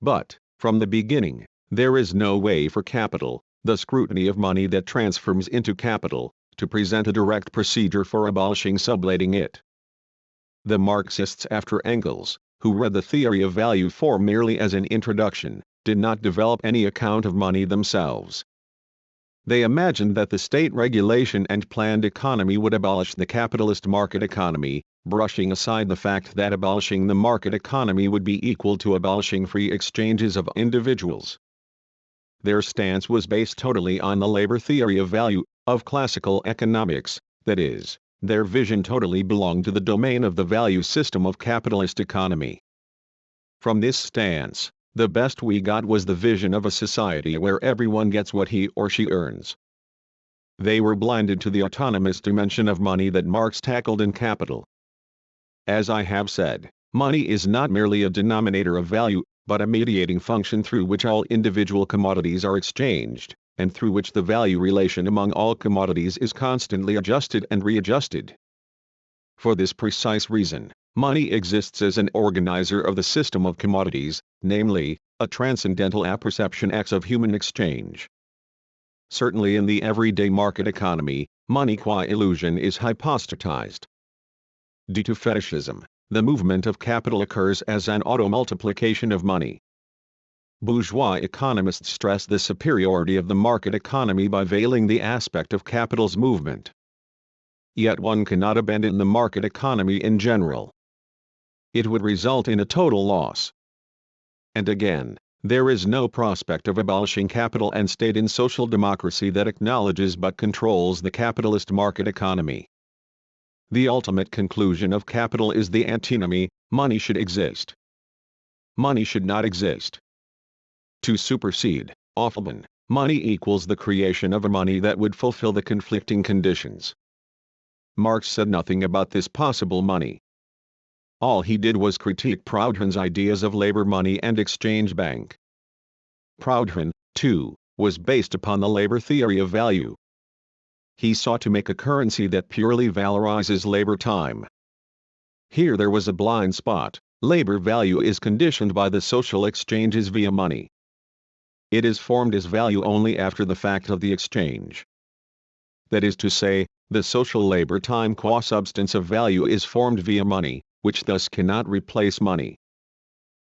But, from the beginning, there is no way for capital, the scrutiny of money that transforms into capital, to present a direct procedure for abolishing subletting it. The Marxists after Engels, who read the theory of value form merely as an introduction, did not develop any account of money themselves. They imagined that the state regulation and planned economy would abolish the capitalist market economy, brushing aside the fact that abolishing the market economy would be equal to abolishing free exchanges of individuals. Their stance was based totally on the labor theory of value, of classical economics, that is, their vision totally belonged to the domain of the value system of capitalist economy. From this stance, the best we got was the vision of a society where everyone gets what he or she earns. They were blinded to the autonomous dimension of money that Marx tackled in Capital. As I have said, money is not merely a denominator of value, but a mediating function through which all individual commodities are exchanged, and through which the value relation among all commodities is constantly adjusted and readjusted. For this precise reason, money exists as an organizer of the system of commodities, namely, a transcendental apperception X of human exchange. Certainly in the everyday market economy, money qua illusion is hypostatized. Due to fetishism, the movement of capital occurs as an auto-multiplication of money. Bourgeois economists stress the superiority of the market economy by veiling the aspect of capital's movement. Yet one cannot abandon the market economy in general. It would result in a total loss. And again, there is no prospect of abolishing capital and state in social democracy that acknowledges but controls the capitalist market economy. The ultimate conclusion of capital is the antinomy: money should exist. Money should not exist. To supersede, often, money equals the creation of a money that would fulfill the conflicting conditions. Marx said nothing about this possible money. All he did was critique Proudhon's ideas of labor money and exchange bank. Proudhon, too, was based upon the labor theory of value. He sought to make a currency that purely valorizes labor time. Here there was a blind spot: labor value is conditioned by the social exchanges via money. It is formed as value only after the fact of the exchange. That is to say, the social labor time qua substance of value is formed via money, which thus cannot replace money.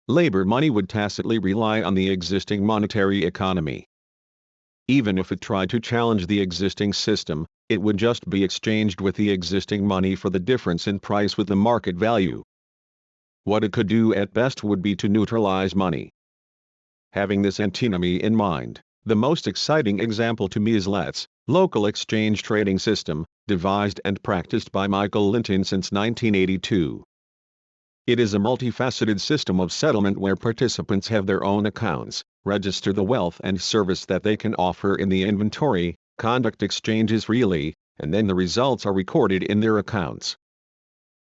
Labor money would tacitly rely on the existing monetary economy. Even if it tried to challenge the existing system, it would just be exchanged with the existing money for the difference in price with the market value. What it could do at best would be to neutralize money. Having this antinomy in mind, the most exciting example to me is Lett's local exchange trading system, devised and practiced by Michael Linton since 1982. It is a multifaceted system of settlement where participants have their own accounts, register the wealth and service that they can offer in the inventory, conduct exchanges really, and then the results are recorded in their accounts.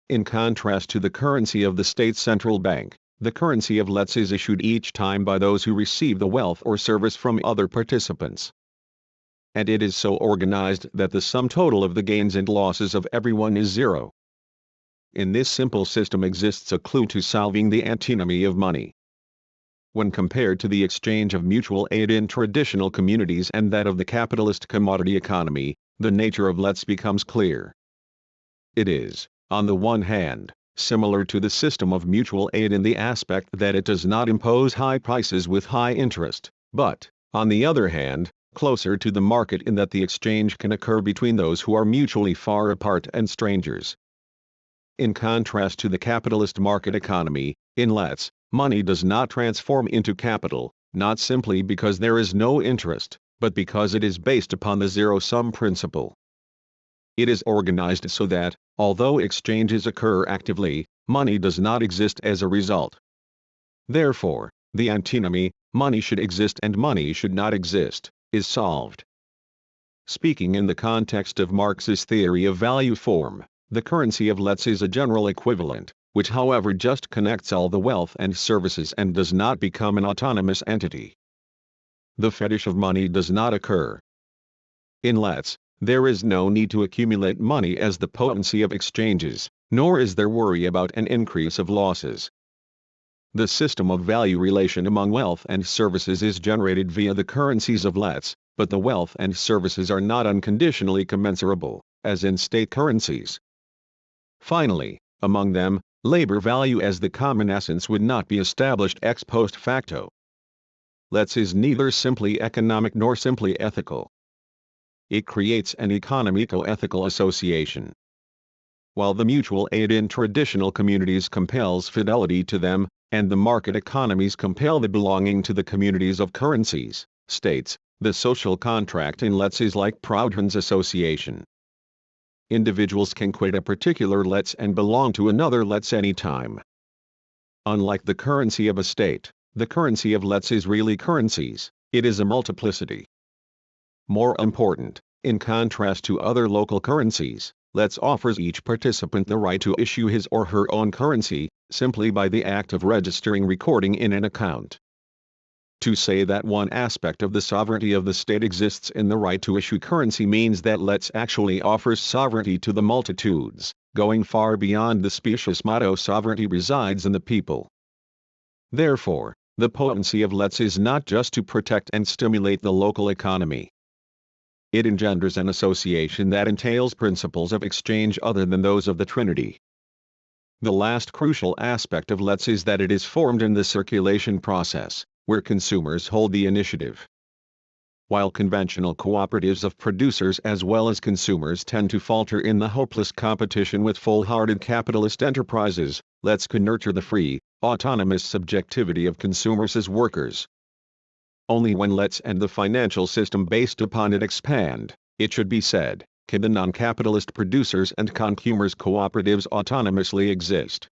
In contrast to the currency of the state central bank, the currency of Letts is issued each time by those who receive the wealth or service from other participants. And it is so organized that the sum total of the gains and losses of everyone is zero. In this simple system exists a clue to solving the antinomy of money. When compared to the exchange of mutual aid in traditional communities and that of the capitalist commodity economy, the nature of Letts becomes clear. It is, on the one hand, similar to the system of mutual aid in the aspect that it does not impose high prices with high interest, but, on the other hand, closer to the market in that the exchange can occur between those who are mutually far apart and strangers. In contrast to the capitalist market economy, in Letts, money does not transform into capital, not simply because there is no interest, but because it is based upon the zero-sum principle. It is organized so that, although exchanges occur actively, money does not exist as a result. Therefore, the antinomy, money should exist and money should not exist, is solved. Speaking in the context of Marx's theory of value form, the currency of Letts is a general equivalent, which however just connects all the wealth and services and does not become an autonomous entity. The fetish of money does not occur. In Letts, there is no need to accumulate money as the potency of exchanges, nor is there worry about an increase of losses. The system of value relation among wealth and services is generated via the currencies of Letts, but the wealth and services are not unconditionally commensurable, as in state currencies. Finally, among them, labor value as the common essence would not be established ex post facto. Letts is neither simply economic nor simply ethical. It creates an economico-ethical association. While the mutual aid in traditional communities compels fidelity to them, and the market economies compel the belonging to the communities of currencies, states, the social contract in Letts is like Proudhon's association. individuals can quit a particular let's and belong to another let's anytime. Unlike the currency of a state, the currency of let's is really currencies, it is a multiplicity. More important, in contrast to other local currencies, let's offers each participant the right to issue his or her own currency, simply by the act of recording in an account. To say that one aspect of the sovereignty of the state exists in the right to issue currency means that let's actually offers sovereignty to the multitudes, going far beyond the specious motto sovereignty resides in the people. Therefore, the potency of let's is not just to protect and stimulate the local economy. It engenders an association that entails principles of exchange other than those of the Trinity. The last crucial aspect of let's is that it is formed in the circulation process, where consumers hold the initiative. While conventional cooperatives of producers as well as consumers tend to falter in the hopeless competition with full-hearted capitalist enterprises, let's can nurture the free, autonomous subjectivity of consumers as workers. Only when let's and the financial system based upon it expand, it should be said, can the non-capitalist producers and consumers cooperatives autonomously exist.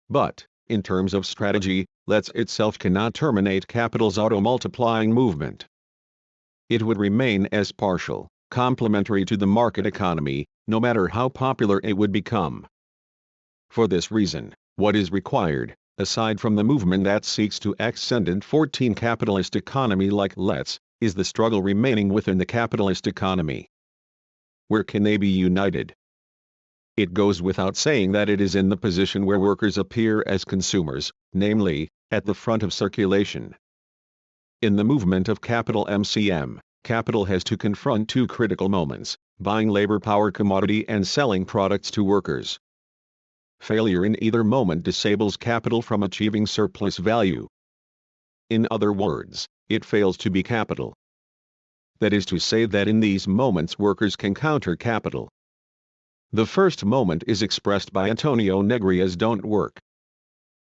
But, in terms of strategy, let's itself cannot terminate capital's auto-multiplying movement. It would remain as partial, complementary to the market economy, no matter how popular it would become. For this reason, what is required, aside from the movement that seeks to ascendant 14 capitalist economy like let's, is the struggle remaining within the capitalist economy. Where can they be united? It goes without saying that it is in the position where workers appear as consumers, namely, at the front of circulation. In the movement of capital MCM, capital has to confront two critical moments, buying labor power commodity and selling products to workers. Failure in either moment disables capital from achieving surplus value. In other words, it fails to be capital. That is to say that in these moments workers can counter capital. The first moment is expressed by Antonio Negri as don't work.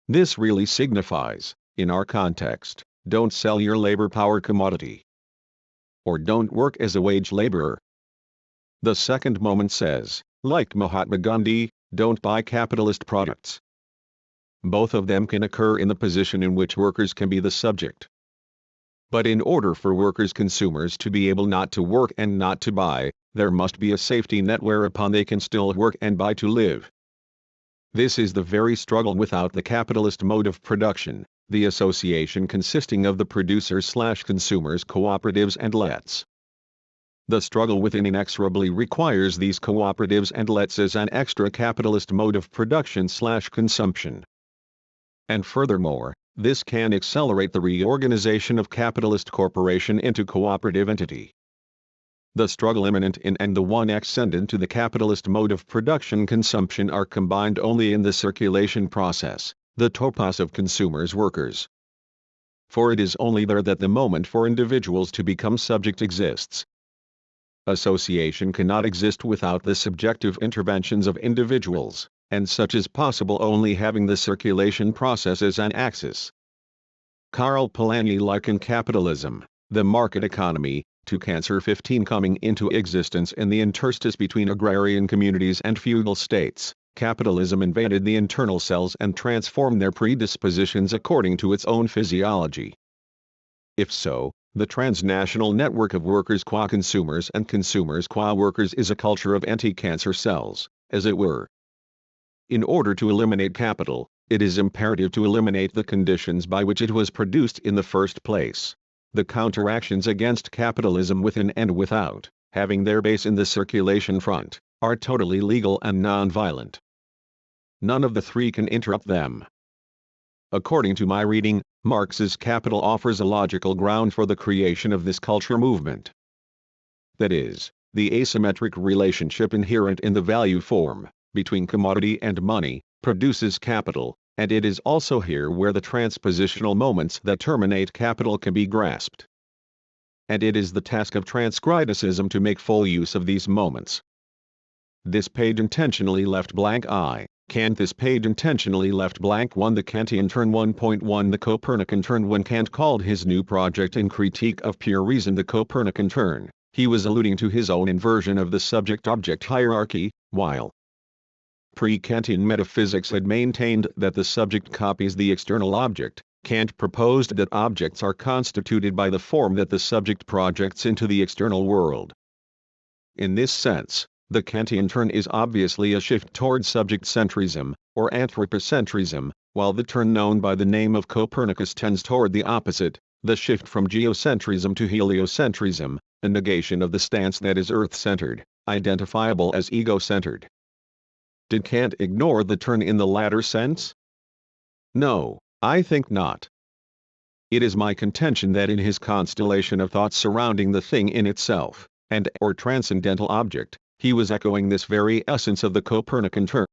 This really signifies, in our context, don't sell your labor power commodity. Or don't work as a wage laborer. The second moment says, like Mahatma Gandhi, don't buy capitalist products. Both of them can occur in the position in which workers can be the subject. But in order for workers consumers to be able not to work and not to buy, there must be a safety net whereupon they can still work and buy to live. This is the very struggle without the capitalist mode of production, the association consisting of the producers/consumers cooperatives and lets. The struggle within inexorably requires these cooperatives and lets as an extra capitalist mode of production/consumption. And furthermore, this can accelerate the reorganization of capitalist corporation into cooperative entity. The struggle immanent in and the one ascendant to the capitalist mode of production-consumption are combined only in the circulation process, the topos of consumers-workers. For it is only there that the moment for individuals to become subject exists. Association cannot exist without the subjective interventions of individuals, and such is possible only having the circulation process as an axis. Karl Polanyi likened capitalism, the market economy, to Cancer 15 coming into existence in the interstice between agrarian communities and feudal states. Capitalism invaded the internal cells and transformed their predispositions according to its own physiology. If so, the transnational network of workers qua consumers and consumers qua workers is a culture of anti-cancer cells, as it were. In order to eliminate capital, it is imperative to eliminate the conditions by which it was produced in the first place. The counteractions against capitalism within and without, having their base in the circulation front, are totally legal and non-violent. None of the three can interrupt them. According to my reading, Marx's Capital offers a logical ground for the creation of this culture movement. That is, the asymmetric relationship inherent in the value form, between commodity and money, produces capital, and it is also here where the transpositional moments that terminate capital can be grasped. And it is the task of transcriticism to make full use of these moments. This page intentionally left blank I. Kant. This page intentionally left blank 1. The Kantian turn 1.1. The Copernican turn. When Kant called his new project in Critique of Pure Reason the Copernican turn, he was alluding to his own inversion of the subject-object hierarchy, while pre-Kantian metaphysics had maintained that the subject copies the external object. Kant proposed that objects are constituted by the form that the subject projects into the external world. In this sense, the Kantian turn is obviously a shift toward subject-centrism, or anthropocentrism, while the turn known by the name of Copernicus tends toward the opposite, the shift from geocentrism to heliocentrism, a negation of the stance that is earth-centered, identifiable as ego-centered. Did Kant ignore the turn in the latter sense? No, I think not. It is my contention that in his constellation of thoughts surrounding the thing in itself, and/or transcendental object, he was echoing this very essence of the Copernican turn.